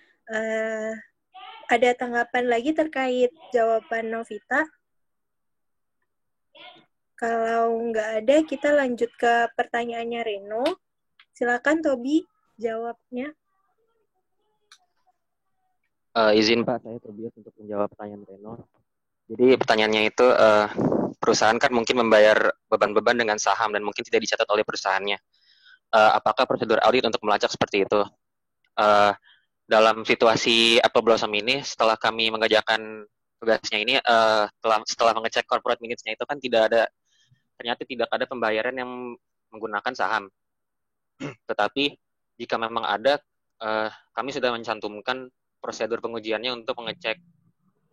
Ada tanggapan lagi terkait jawaban Novita? Kalau nggak ada, kita lanjut ke pertanyaannya Reno. Silakan Tobi jawabnya. Izin Pak, saya Tobias untuk menjawab pertanyaan Reno. Jadi pertanyaannya itu, perusahaan kan mungkin membayar beban-beban dengan saham dan mungkin tidak dicatat oleh perusahaannya. Apakah prosedur audit untuk melacak seperti itu? Dalam situasi Apple Blossom ini, setelah kami mengerjakan tugasnya ini, setelah mengecek corporate minutes-nya itu kan ternyata tidak ada pembayaran yang menggunakan saham. Tetapi jika memang ada, kami sudah mencantumkan prosedur pengujiannya untuk mengecek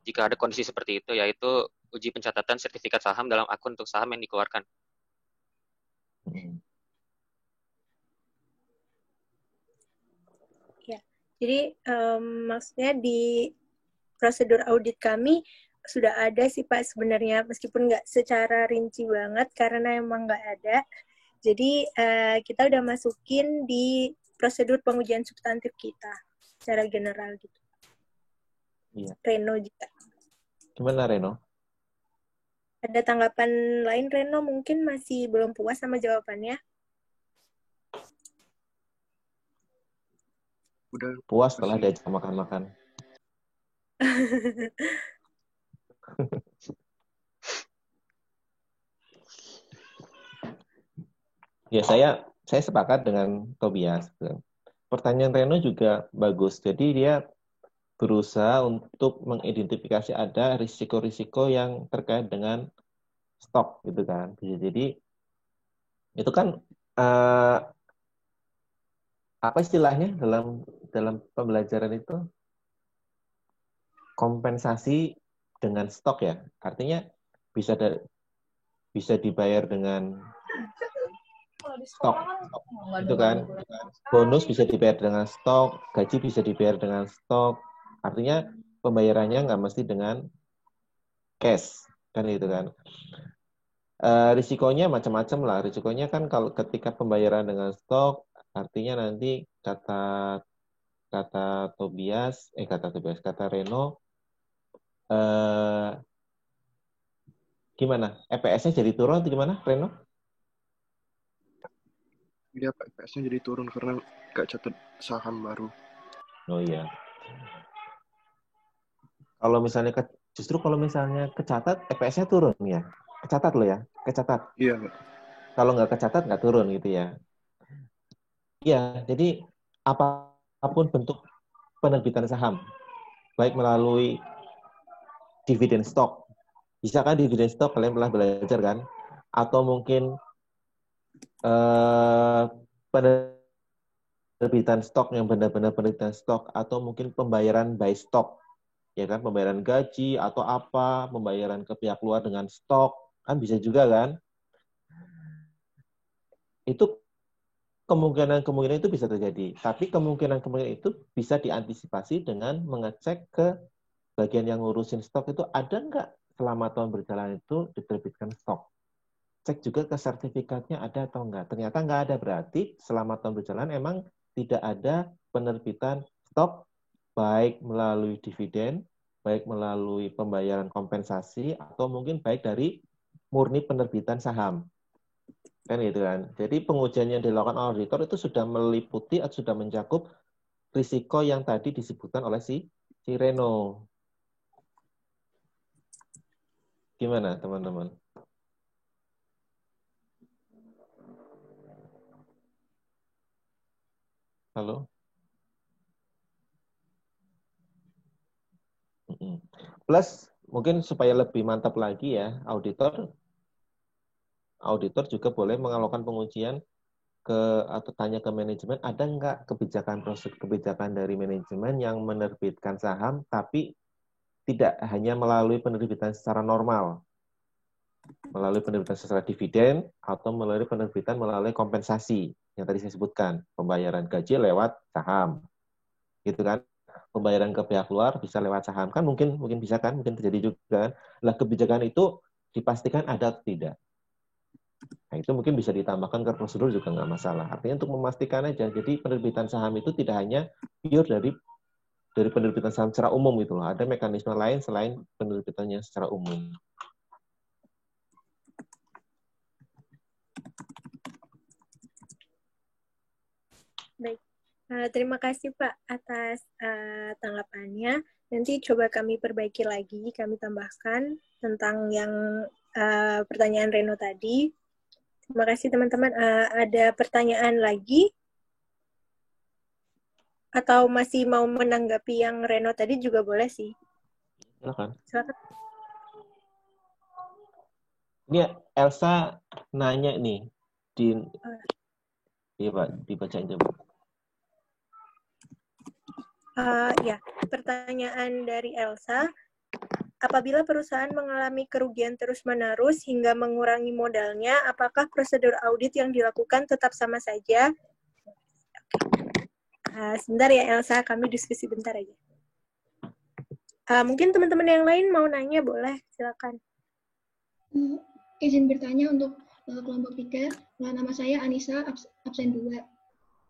jika ada kondisi seperti itu, yaitu uji pencatatan sertifikat saham dalam akun untuk saham yang dikeluarkan. Jadi maksudnya di prosedur audit kami sudah ada sih Pak sebenarnya, meskipun nggak secara rinci banget karena emang nggak ada. Jadi kita udah masukin di prosedur pengujian substantif kita secara general gitu. Iya. Reno juga. Gimana Reno? Ada tanggapan lain Reno? Mungkin masih belum puas sama jawabannya? Udah puas setelah diajak makan-makan. Ya, saya sepakat dengan Tobias. Pertanyaan Reno juga bagus. Jadi dia berusaha untuk mengidentifikasi ada risiko-risiko yang terkait dengan stok gitu kan. Jadi itu kan apa istilahnya dalam pembelajaran itu kompensasi dengan stok ya. Artinya bisa dibayar dengan stok itu kan. Bonus bisa dibayar dengan stok, gaji bisa dibayar dengan stok. Artinya pembayarannya nggak mesti dengan cash kan itu kan. Risikonya macam-macam lah. Risikonya kan kalau ketika pembayaran dengan stok, artinya nanti kata Reno, gimana? EPS-nya jadi turun atau gimana, Reno? Iya, Pak, EPS-nya jadi turun karena nggak catat saham baru. Oh iya. Kalau misalnya kecatat, EPS-nya turun ya. Kecatat loh ya, kecatat. Iya, Pak. Kalau nggak kecatat nggak turun gitu ya. Iya, jadi apapun bentuk penerbitan saham, baik melalui dividen stok. Bisa kan dividen stok, kalian pernah belajar kan? Atau mungkin penerbitan stok yang benar-benar penerbitan stok, atau mungkin pembayaran by stock. Ya kan, pembayaran gaji atau apa, pembayaran ke pihak luar dengan stok, kan bisa juga kan? Itu kemungkinan itu bisa terjadi. Tapi kemungkinan itu bisa diantisipasi dengan mengecek ke bagian yang ngurusin stok itu ada nggak selama tahun berjalan itu diterbitkan stok. Cek juga ke sertifikatnya ada atau enggak. Ternyata nggak ada, berarti selama tahun berjalan emang tidak ada penerbitan stok baik melalui dividen, baik melalui pembayaran kompensasi, atau mungkin baik dari murni penerbitan saham. Kan gitu kan. Jadi pengujian yang dilakukan auditor itu sudah meliputi atau sudah mencakup risiko yang tadi disebutkan oleh si Reno. Gimana teman-teman? Halo? Plus mungkin supaya lebih mantap lagi ya, auditor juga boleh mengalokkan pengujian atau tanya ke manajemen, ada nggak kebijakan dari manajemen yang menerbitkan saham tapi tidak hanya melalui penerbitan secara normal, melalui penerbitan secara dividen atau melalui penerbitan melalui kompensasi yang tadi saya sebutkan, pembayaran gaji lewat saham, gitu kan? Pembayaran ke pihak luar bisa lewat saham kan, mungkin bisa kan, mungkin terjadi juga kan. Lah kebijakan itu dipastikan ada atau tidak. Nah, itu mungkin bisa ditambahkan ke prosedur juga nggak masalah. Artinya untuk memastikan aja. Jadi penerbitan saham itu tidak hanya pure dari penerbitan saham secara umum gitu loh. Ada mekanisme lain selain penerbitannya secara umum. Baik. Terima kasih Pak atas tanggapannya. Nanti coba kami perbaiki lagi, kami tambahkan tentang yang pertanyaan Reno tadi. Terima kasih teman-teman. Ada pertanyaan lagi? Atau masih mau menanggapi yang Reno tadi juga boleh sih. Silakan. Silakan. Ini Elsa nanya nih. Iya Pak, dibacain coba. Ya, pertanyaan dari Elsa. Apabila perusahaan mengalami kerugian terus-menerus hingga mengurangi modalnya, apakah prosedur audit yang dilakukan tetap sama saja? Sebentar ya Elsa, kami diskusi bentar aja. Mungkin teman-teman yang lain mau nanya, boleh, silakan. Izin bertanya untuk kelompok 3. Nama saya Anissa, absen 2.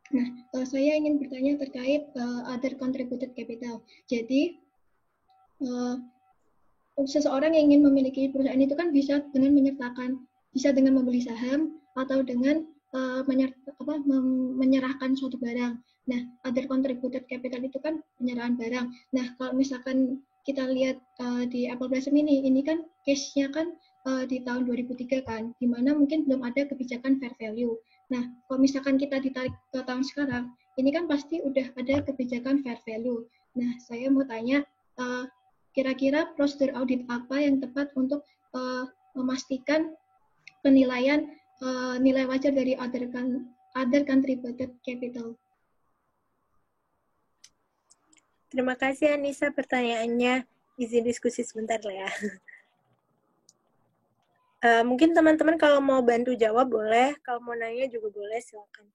Nah, saya ingin bertanya terkait other contributed capital. Jadi, seseorang yang ingin memiliki perusahaan itu kan bisa dengan membeli saham atau dengan menyerahkan suatu barang. Nah, other contributed capital itu kan penyerahan barang. Nah, kalau misalkan kita lihat di Apple Blossom ini kan case-nya kan di tahun 2003 kan, di mana mungkin belum ada kebijakan fair value. Nah, kalau misalkan kita ditarik ke tahun sekarang, ini kan pasti udah ada kebijakan fair value. Nah, saya mau tanya, kira-kira prosedur audit apa yang tepat untuk memastikan penilaian nilai wajar dari other contributed capital? Terima kasih Anissa pertanyaannya. Izin diskusi sebentar lah ya. Mungkin teman-teman kalau mau bantu jawab boleh, kalau mau nanya juga boleh, silakan.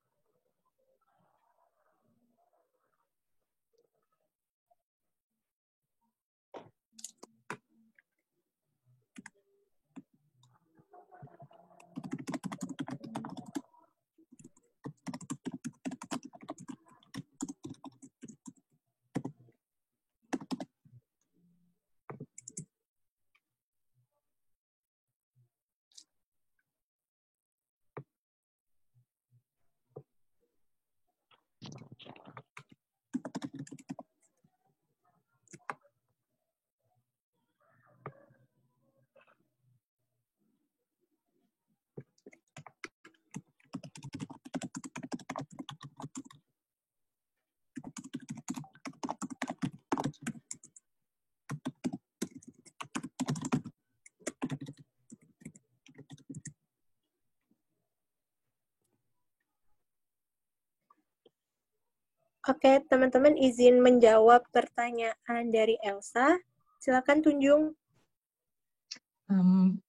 Oke, teman-teman izin menjawab pertanyaan dari Elsa. Silakan Tunjung.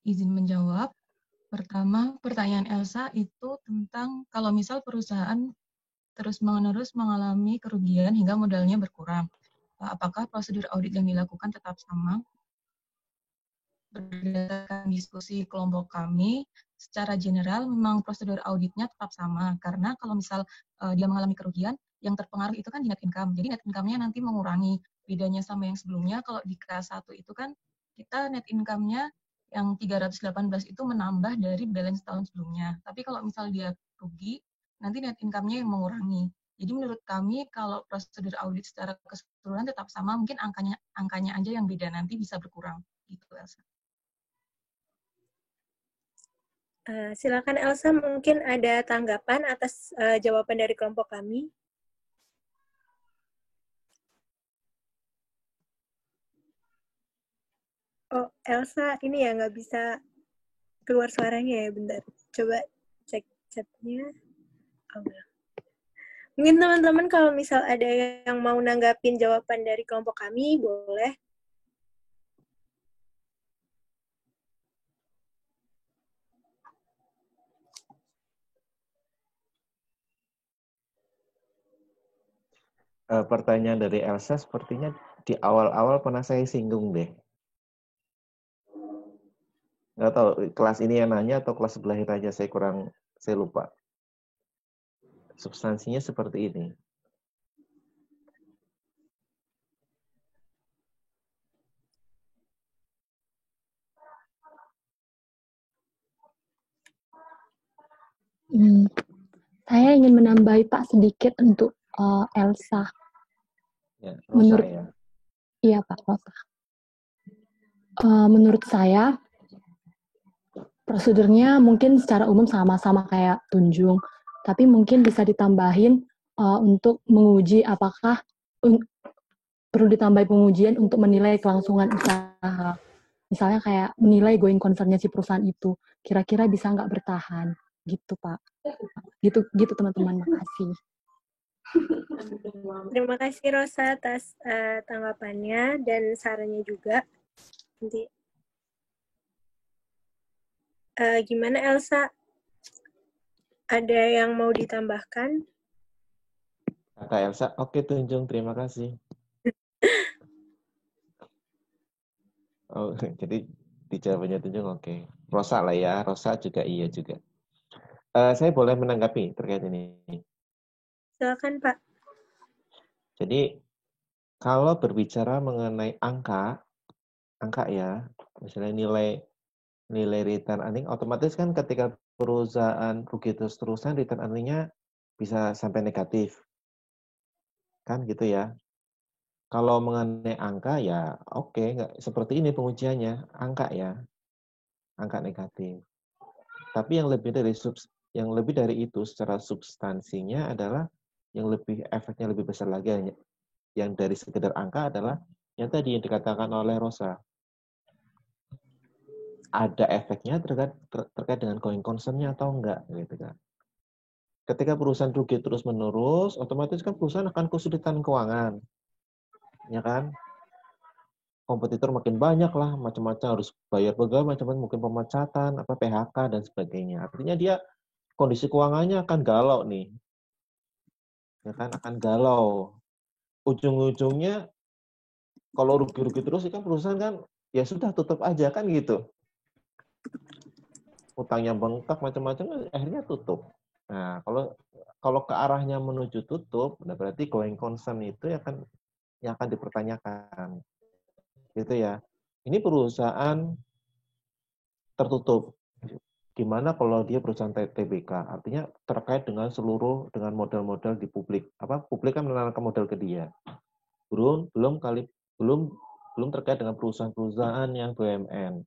Izin menjawab. Pertama, pertanyaan Elsa itu tentang kalau misal perusahaan terus-menerus mengalami kerugian hingga modalnya berkurang. Apakah prosedur audit yang dilakukan tetap sama? Berdasarkan diskusi kelompok kami, secara general memang prosedur auditnya tetap sama. Karena kalau misal dia mengalami kerugian, yang terpengaruh itu kan di net income. Jadi net income-nya nanti mengurangi. Bedanya sama yang sebelumnya, kalau di K1 itu kan kita net income-nya yang 318 itu menambah dari balance tahun sebelumnya. Tapi kalau misal dia rugi, nanti net income-nya yang mengurangi. Jadi menurut kami kalau prosedur audit secara keseluruhan tetap sama, mungkin angkanya aja yang beda, nanti bisa berkurang. Gitu, Elsa. Silakan Elsa, mungkin ada tanggapan atas jawaban dari kelompok kami. Oh, Elsa ini ya nggak bisa keluar suaranya ya, bentar. Coba cek chatnya. Oh, mungkin teman-teman kalau misal ada yang mau nanggapin jawaban dari kelompok kami, boleh. Pertanyaan dari Elsa sepertinya di awal-awal pernah saya singgung deh. Nggak tahu kelas ini yang nanya atau kelas sebelah itu aja, saya lupa. Substansinya seperti ini. Saya ingin menambahi Pak sedikit untuk Elsa. Ya, Rosa ya. Iya Pak, Rosa. Menurut saya prosedurnya mungkin secara umum sama-sama kayak Tunjung, tapi mungkin bisa ditambahin untuk menguji apakah perlu ditambahi pengujian untuk menilai kelangsungan usaha. Misalnya kayak menilai going concern-nya si perusahaan itu, kira-kira bisa nggak bertahan, gitu Pak. Gitu teman-teman, makasih. Terima kasih Rosa atas tanggapannya dan sarannya juga. Nanti gimana Elsa? Ada yang mau ditambahkan? Kakak Elsa, oke Tunjung, terima kasih. Oh, jadi di jawabannya Tunjung oke. Rosa lah ya, Rosa juga iya juga. Saya boleh menanggapi terkait ini. Silakan Pak. Jadi kalau berbicara mengenai angka ya, misalnya nilai return earning, otomatis kan ketika perusahaan rugi terus-terusan, return earning-nya bisa sampai negatif. Kan gitu ya. Kalau mengenai angka ya oke, nggak seperti ini pengujiannya, angka ya. Angka negatif. Tapi yang lebih dari itu secara substansinya adalah yang lebih efeknya lebih besar lagi yang dari sekedar angka adalah yang tadi yang dikatakan oleh Rosa. Ada efeknya terkait dengan going concern-nya atau enggak gitu kan. Ketika perusahaan rugi terus-menerus, otomatis kan perusahaan akan kesulitan keuangan. Ya kan? Kompetitor makin banyak lah, macam-macam harus bayar pegawai, macam-macam mungkin pemecatan, PHK dan sebagainya. Artinya dia kondisi keuangannya akan galau nih. Ya kan, akan galau. Ujung-ujungnya kalau rugi-rugi terus kan perusahaan kan ya sudah tutup aja kan gitu. Utangnya bengkak macam-macam akhirnya tutup. Nah, kalau ke arahnya menuju tutup, nah berarti going concern itu yang akan dipertanyakan. Gitu ya. Ini perusahaan tertutup. Gimana kalau dia perusahaan TBK? Artinya terkait dengan modal-modal di publik. Publik kan menanamkan modal ke dia. Belum terkait dengan perusahaan-perusahaan yang BUMN.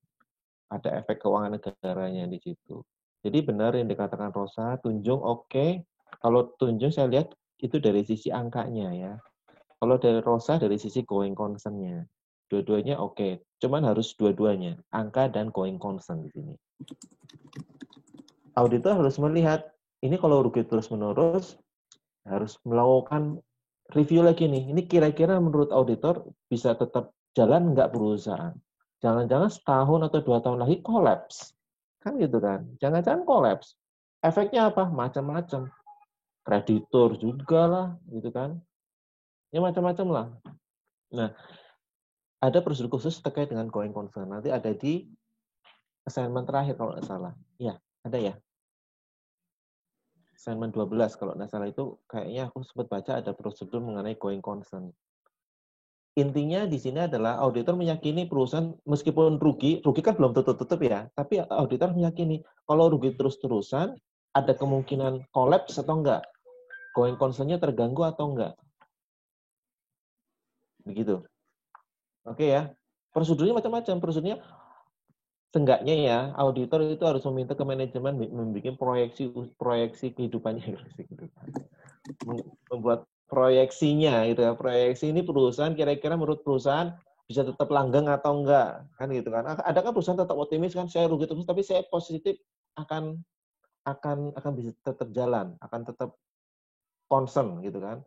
Ada efek keuangan negaranya di situ. Jadi benar yang dikatakan Rosa, Tunjung oke. Kalau Tunjung saya lihat itu dari sisi angkanya ya. Kalau dari Rosa dari sisi going concern-nya. Dua-duanya oke. Cuman harus dua-duanya, angka dan going concern di sini. Auditor harus melihat, ini kalau rugi terus-menerus, harus melakukan review lagi nih. Ini kira-kira menurut auditor bisa tetap jalan nggak perusahaan? Jangan-jangan setahun atau 2 tahun lagi kolaps. Kan gitu kan? Jangan-jangan kolaps. Efeknya apa? Macam-macam. Kreditor juga lah, gitu kan? Ya macam-macam lah. Nah, ada prosedur khusus terkait dengan going concern. Nanti ada di assignment terakhir kalau nggak salah. Ya, ada ya. Assignment 12 kalau nggak salah itu kayaknya aku sempat baca ada prosedur mengenai going concern. Intinya di sini adalah auditor meyakini perusahaan meskipun rugi kan belum tutup ya, tapi auditor meyakini kalau rugi terus-terusan ada kemungkinan kolaps atau enggak, going concern-nya terganggu atau enggak. Begitu. Oke ya. Prosedurnya macam-macam. Prosedurnya seenggaknya ya, auditor itu harus meminta ke manajemen membuat proyeksi kehidupannya, membuat proyeksinya gitu ya. Proyeksi ini perusahaan kira-kira menurut perusahaan bisa tetap langgeng atau enggak kan gitu kan. Ada kan perusahaan tetap optimis kan saya rugi terus tapi saya positif akan bisa tetap jalan, akan tetap concern gitu kan.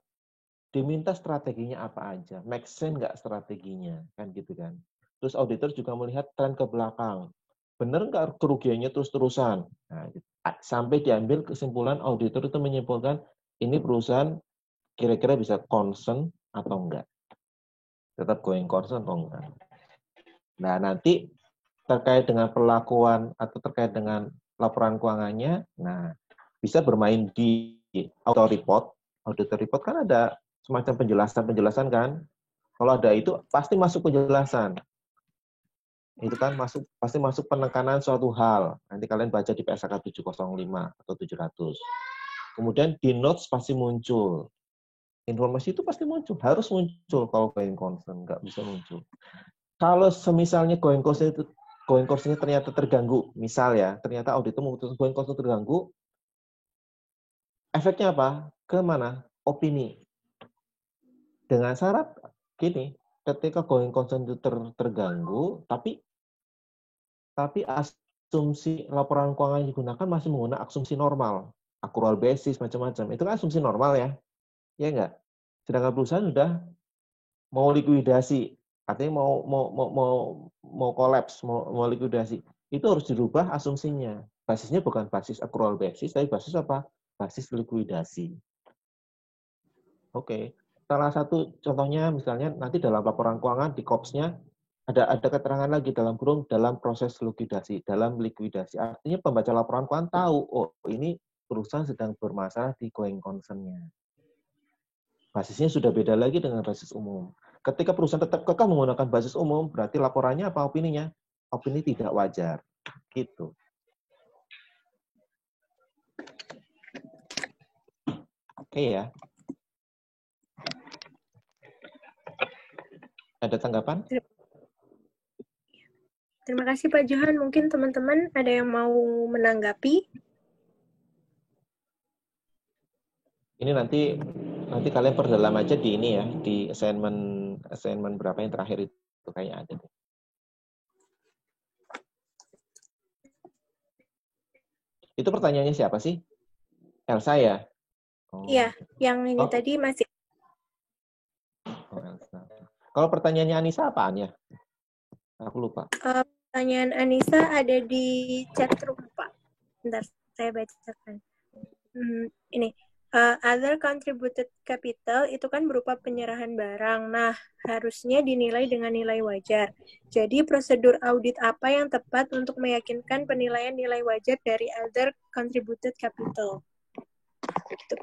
Diminta strateginya apa aja, make sense nggak strateginya kan gitu kan. Terus auditor juga melihat tren ke belakang. Benar nggak kerugiannya terus-terusan? Nah, sampai diambil kesimpulan auditor itu menyimpulkan ini perusahaan kira-kira bisa concern atau enggak. Tetap going concern atau enggak. Nah, nanti terkait dengan perlakuan atau terkait dengan laporan keuangannya, nah bisa bermain di auditor report. Auditor report kan ada semacam penjelasan kan. Kalau ada itu pasti masuk penjelasan. Itu kan pasti masuk penekanan suatu hal. Nanti kalian baca di PSAK 705 atau 700. Kemudian di notes pasti muncul. Informasi itu pasti muncul, harus muncul kalau going concern, nggak bisa muncul. Kalau semisalnya going concern ternyata terganggu, misal ya, ternyata auditor memutuskan going concern terganggu, efeknya apa? Ke mana? Opini. Dengan syarat gini, ketika going concern itu terganggu, tapi asumsi laporan keuangan yang digunakan masih menggunakan asumsi normal, accrual basis macam-macam. Itu kan asumsi normal ya. Ya enggak? Sedangkan perusahaan sudah mau likuidasi, artinya mau kolaps, mau likuidasi. Itu harus dirubah asumsinya. Basisnya bukan basis accrual basis, tapi basis apa? Basis likuidasi. Oke. Salah satu contohnya misalnya nanti dalam laporan keuangan di COPS-nya ada keterangan lagi dalam kurung dalam proses likuidasi, dalam likuidasi. Artinya pembaca laporan keuangan tahu, oh ini perusahaan sedang bermasalah di going concern-nya. Basisnya sudah beda lagi dengan basis umum. Ketika perusahaan tetap kekeh menggunakan basis umum, berarti laporannya apa opininya? Opini tidak wajar. Gitu. Oke ya. Ada tanggapan? Terima kasih Pak Johan. Mungkin teman-teman ada yang mau menanggapi? Ini nanti kalian perdalam aja di ini ya, di assignment berapa yang terakhir itu kayaknya ada. Itu pertanyaannya siapa sih? Elsa ya? Iya, yang ini tadi masih. Oh, Elsa. Kalau pertanyaannya Anissa apaan ya? Aku lupa. Pertanyaan Anissa ada di chat room, Pak. Bentar, saya bacakan. Ini, other contributed capital itu kan berupa penyerahan barang. Nah, harusnya dinilai dengan nilai wajar. Jadi, prosedur audit apa yang tepat untuk meyakinkan penilaian nilai wajar dari other contributed capital? Gitu.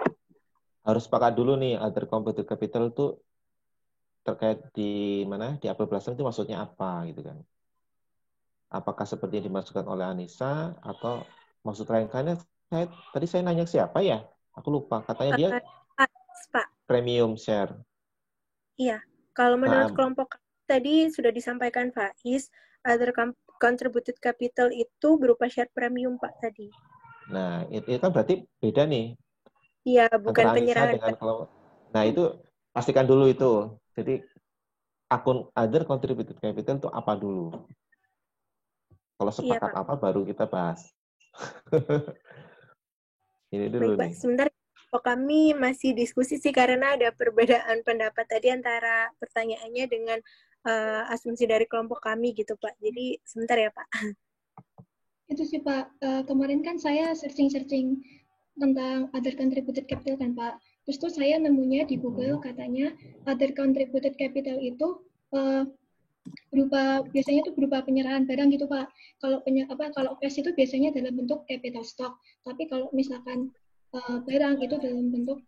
Harus sepakat dulu nih, other contributed capital itu terkait di mana? Di Apple Blossom itu maksudnya apa gitu kan? Apakah seperti yang dimaksudkan oleh Anissa atau maksud lain? Karena tadi saya nanya siapa ya? Aku lupa. Katanya dia Pak. Premium share. Iya. Kalau menurut kelompok tadi sudah disampaikan Faiz, other contributed capital itu berupa share premium Pak tadi. Nah, itu kan berarti beda nih. Iya, bukan penyerahan. Nah, itu pastikan dulu itu. Jadi akun other contributed capital itu apa dulu? Kalau sepakat apa baru kita bahas. Ini dulu nih. Sebentar, kami masih diskusi sih karena ada perbedaan pendapat tadi antara pertanyaannya dengan asumsi dari kelompok kami gitu Pak. Jadi sebentar ya Pak. Itu sih Pak, kemarin kan saya searching tentang other contributed capital kan Pak. Terus tuh saya nemunya di Google katanya other contributed capital itu biasanya itu berupa penyerahan barang gitu Pak. Kalau cash itu biasanya dalam bentuk capital stock. Tapi kalau misalkan barang itu dalam bentuk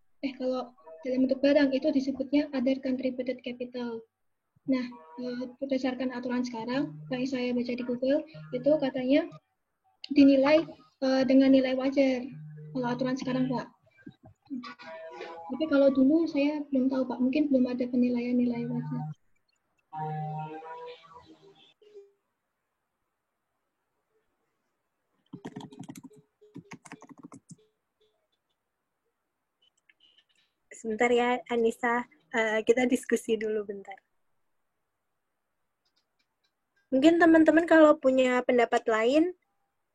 barang itu disebutnya other contributed capital. Nah, berdasarkan aturan sekarang yang saya baca di Google itu katanya dinilai dengan nilai wajar kalau aturan sekarang Pak. Tapi kalau dulu saya belum tahu Pak, mungkin belum ada penilaian nilai wajar. Sebentar ya Anissa, kita diskusi dulu bentar. Mungkin teman-teman kalau punya pendapat lain,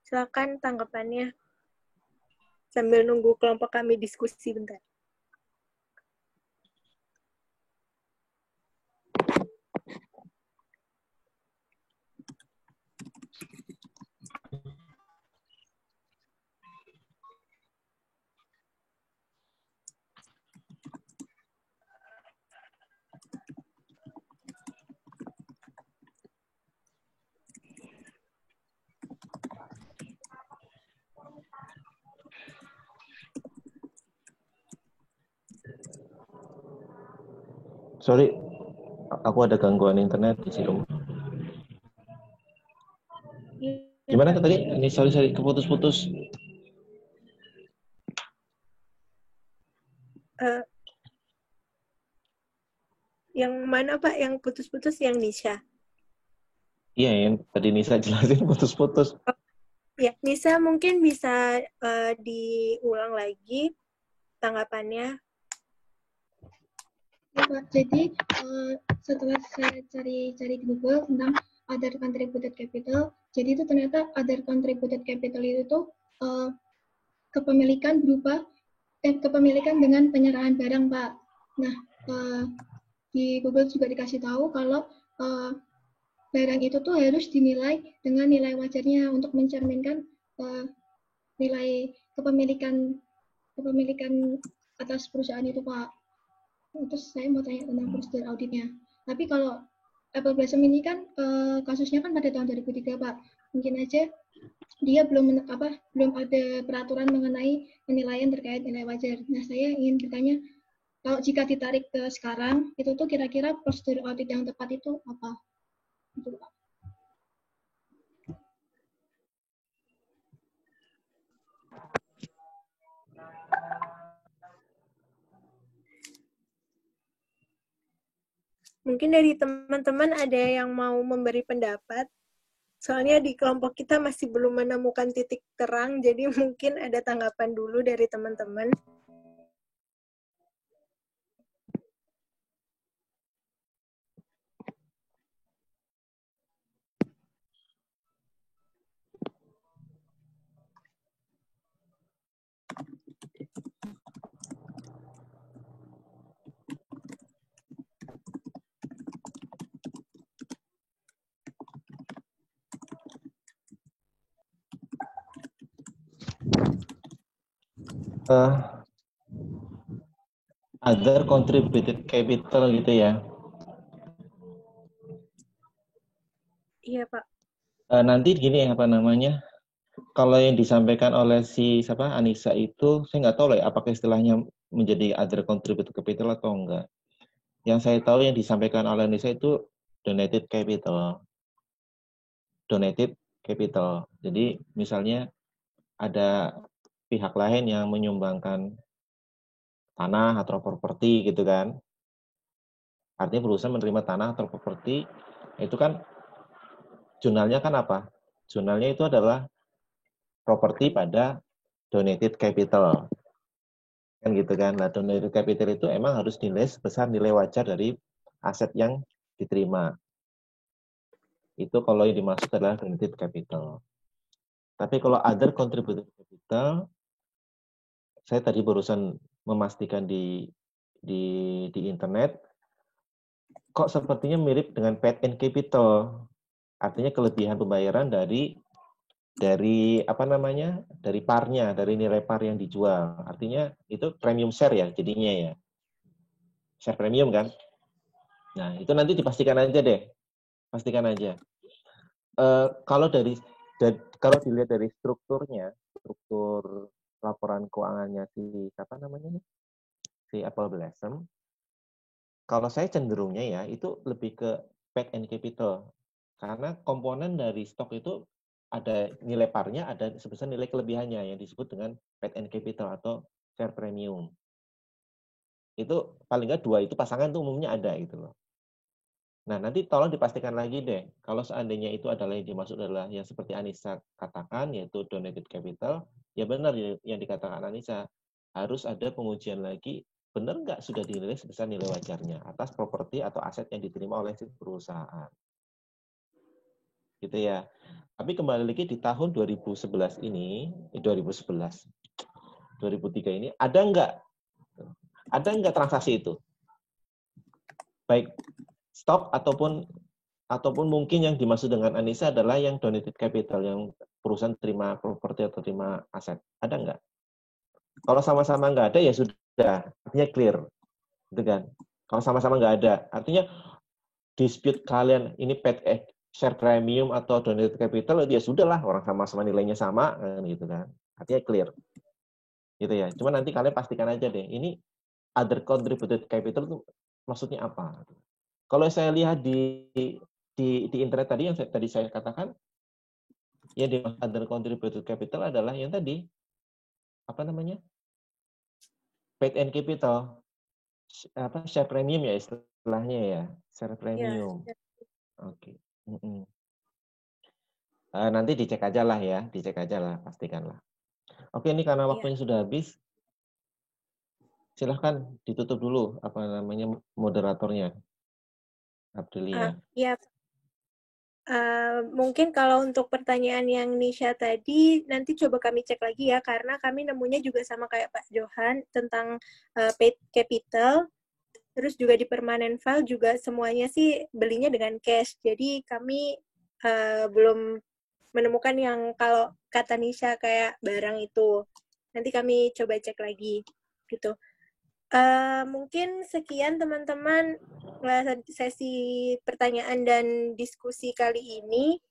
silakan tanggapannya sambil nunggu kelompok kami diskusi bentar. Sorry, aku ada gangguan internet di sini. Gimana tadi? Ini sorry keputus-putus. Yang mana Pak? Yang putus-putus yang Nisha? Iya, yang tadi Nisa jelasin putus-putus. Ya, Nisa mungkin bisa diulang lagi tanggapannya. Ya, Pak. Jadi setelah saya cari di Google tentang other contributed capital, jadi itu ternyata other contributed capital itu kepemilikan dengan penyerahan barang Pak. Nah, di Google juga dikasih tahu kalau barang itu tuh harus dinilai dengan nilai wajarnya untuk mencerminkan nilai kepemilikan atas perusahaan itu Pak. Terus saya mau tanya tentang prosedur auditnya. Tapi kalau Apple Blossom ini kan kasusnya kan pada tahun 2003 Pak. Mungkin aja dia belum ada peraturan mengenai penilaian terkait nilai wajar. Nah, saya ingin bertanya, kalau jika ditarik ke sekarang, itu tuh kira-kira prosedur audit yang tepat itu apa? Gitu, Pak. Mungkin dari teman-teman ada yang mau memberi pendapat. Soalnya di kelompok kita masih belum menemukan titik terang, jadi mungkin ada tanggapan dulu dari teman-teman. Other contributed capital gitu ya. Iya, Pak. Nanti gini apa namanya, kalau yang disampaikan oleh si Anissa itu, saya nggak tahu lah ya, apakah istilahnya menjadi other contributed capital atau enggak. Yang saya tahu yang disampaikan oleh Anissa itu donated capital. Donated capital. Jadi misalnya ada pihak lain yang menyumbangkan tanah atau properti gitu kan. Artinya perusahaan menerima tanah atau properti, itu kan jurnalnya kan apa? Jurnalnya itu adalah properti pada donated capital. Kan gitu kan. Nah, donated capital itu emang harus nilai sebesar nilai wajar dari aset yang diterima. Itu kalau yang dimaksud adalah donated capital. Tapi kalau other contributed capital, saya tadi barusan memastikan di internet, kok sepertinya mirip dengan paid in capital. Artinya kelebihan pembayaran dari apa namanya? Dari parnya, dari nilai par yang dijual. Artinya itu premium share ya jadinya ya. Share premium kan? Nah, itu nanti dipastikan aja deh. Pastikan aja. Kalau dilihat dari strukturnya, struktur laporan keuangannya si Apple Blossom, kalau saya cenderungnya ya itu lebih ke paid in capital. Karena komponen dari stok itu ada nilai parnya, ada sebesar nilai kelebihannya yang disebut dengan paid in capital atau share premium. Itu paling nggak dua itu pasangan itu umumnya ada gitu loh. Nah, nanti tolong dipastikan lagi deh, kalau seandainya itu adalah yang dimaksud adalah yang seperti Anissa katakan, yaitu donated capital, ya benar yang dikatakan Anissa, harus ada pengujian lagi, benar nggak sudah dinilai sebesar nilai wajarnya atas properti atau aset yang diterima oleh si perusahaan. Gitu ya. Tapi kembali lagi di tahun 2003 ini, ada nggak transaksi itu? Baik stok ataupun mungkin yang dimaksud dengan Anissa adalah yang donated capital, yang perusahaan terima properti atau terima aset. Ada nggak? Kalau sama-sama nggak ada ya sudah, artinya clear. Gitu kan? Kalau sama-sama nggak ada, artinya dispute kalian ini paid share premium atau donated capital, ya sudahlah, orang sama-sama nilainya sama, gitu kan. Artinya clear. Gitu ya. Cuma nanti kalian pastikan aja deh, ini other contributed capital itu maksudnya apa? Kalau saya lihat di internet tadi yang tadi saya katakan, ya di other contributed capital adalah yang tadi apa namanya? Paid in capital, share premium ya istilahnya ya, share premium. Ya. Oke. Nanti dicek aja lah, pastikanlah. Oke, ini karena waktunya sudah habis, silahkan ditutup dulu apa namanya moderatornya. Aprilia. Ya, mungkin kalau untuk pertanyaan yang Nisha tadi, nanti coba kami cek lagi ya, karena kami nemunya juga sama kayak Pak Johan tentang paid capital, terus juga di permanent file juga semuanya sih belinya dengan cash, jadi kami belum menemukan yang kalau kata Nisha kayak barang itu. Nanti kami coba cek lagi, gitu. Mungkin sekian teman-teman sesi pertanyaan dan diskusi kali ini.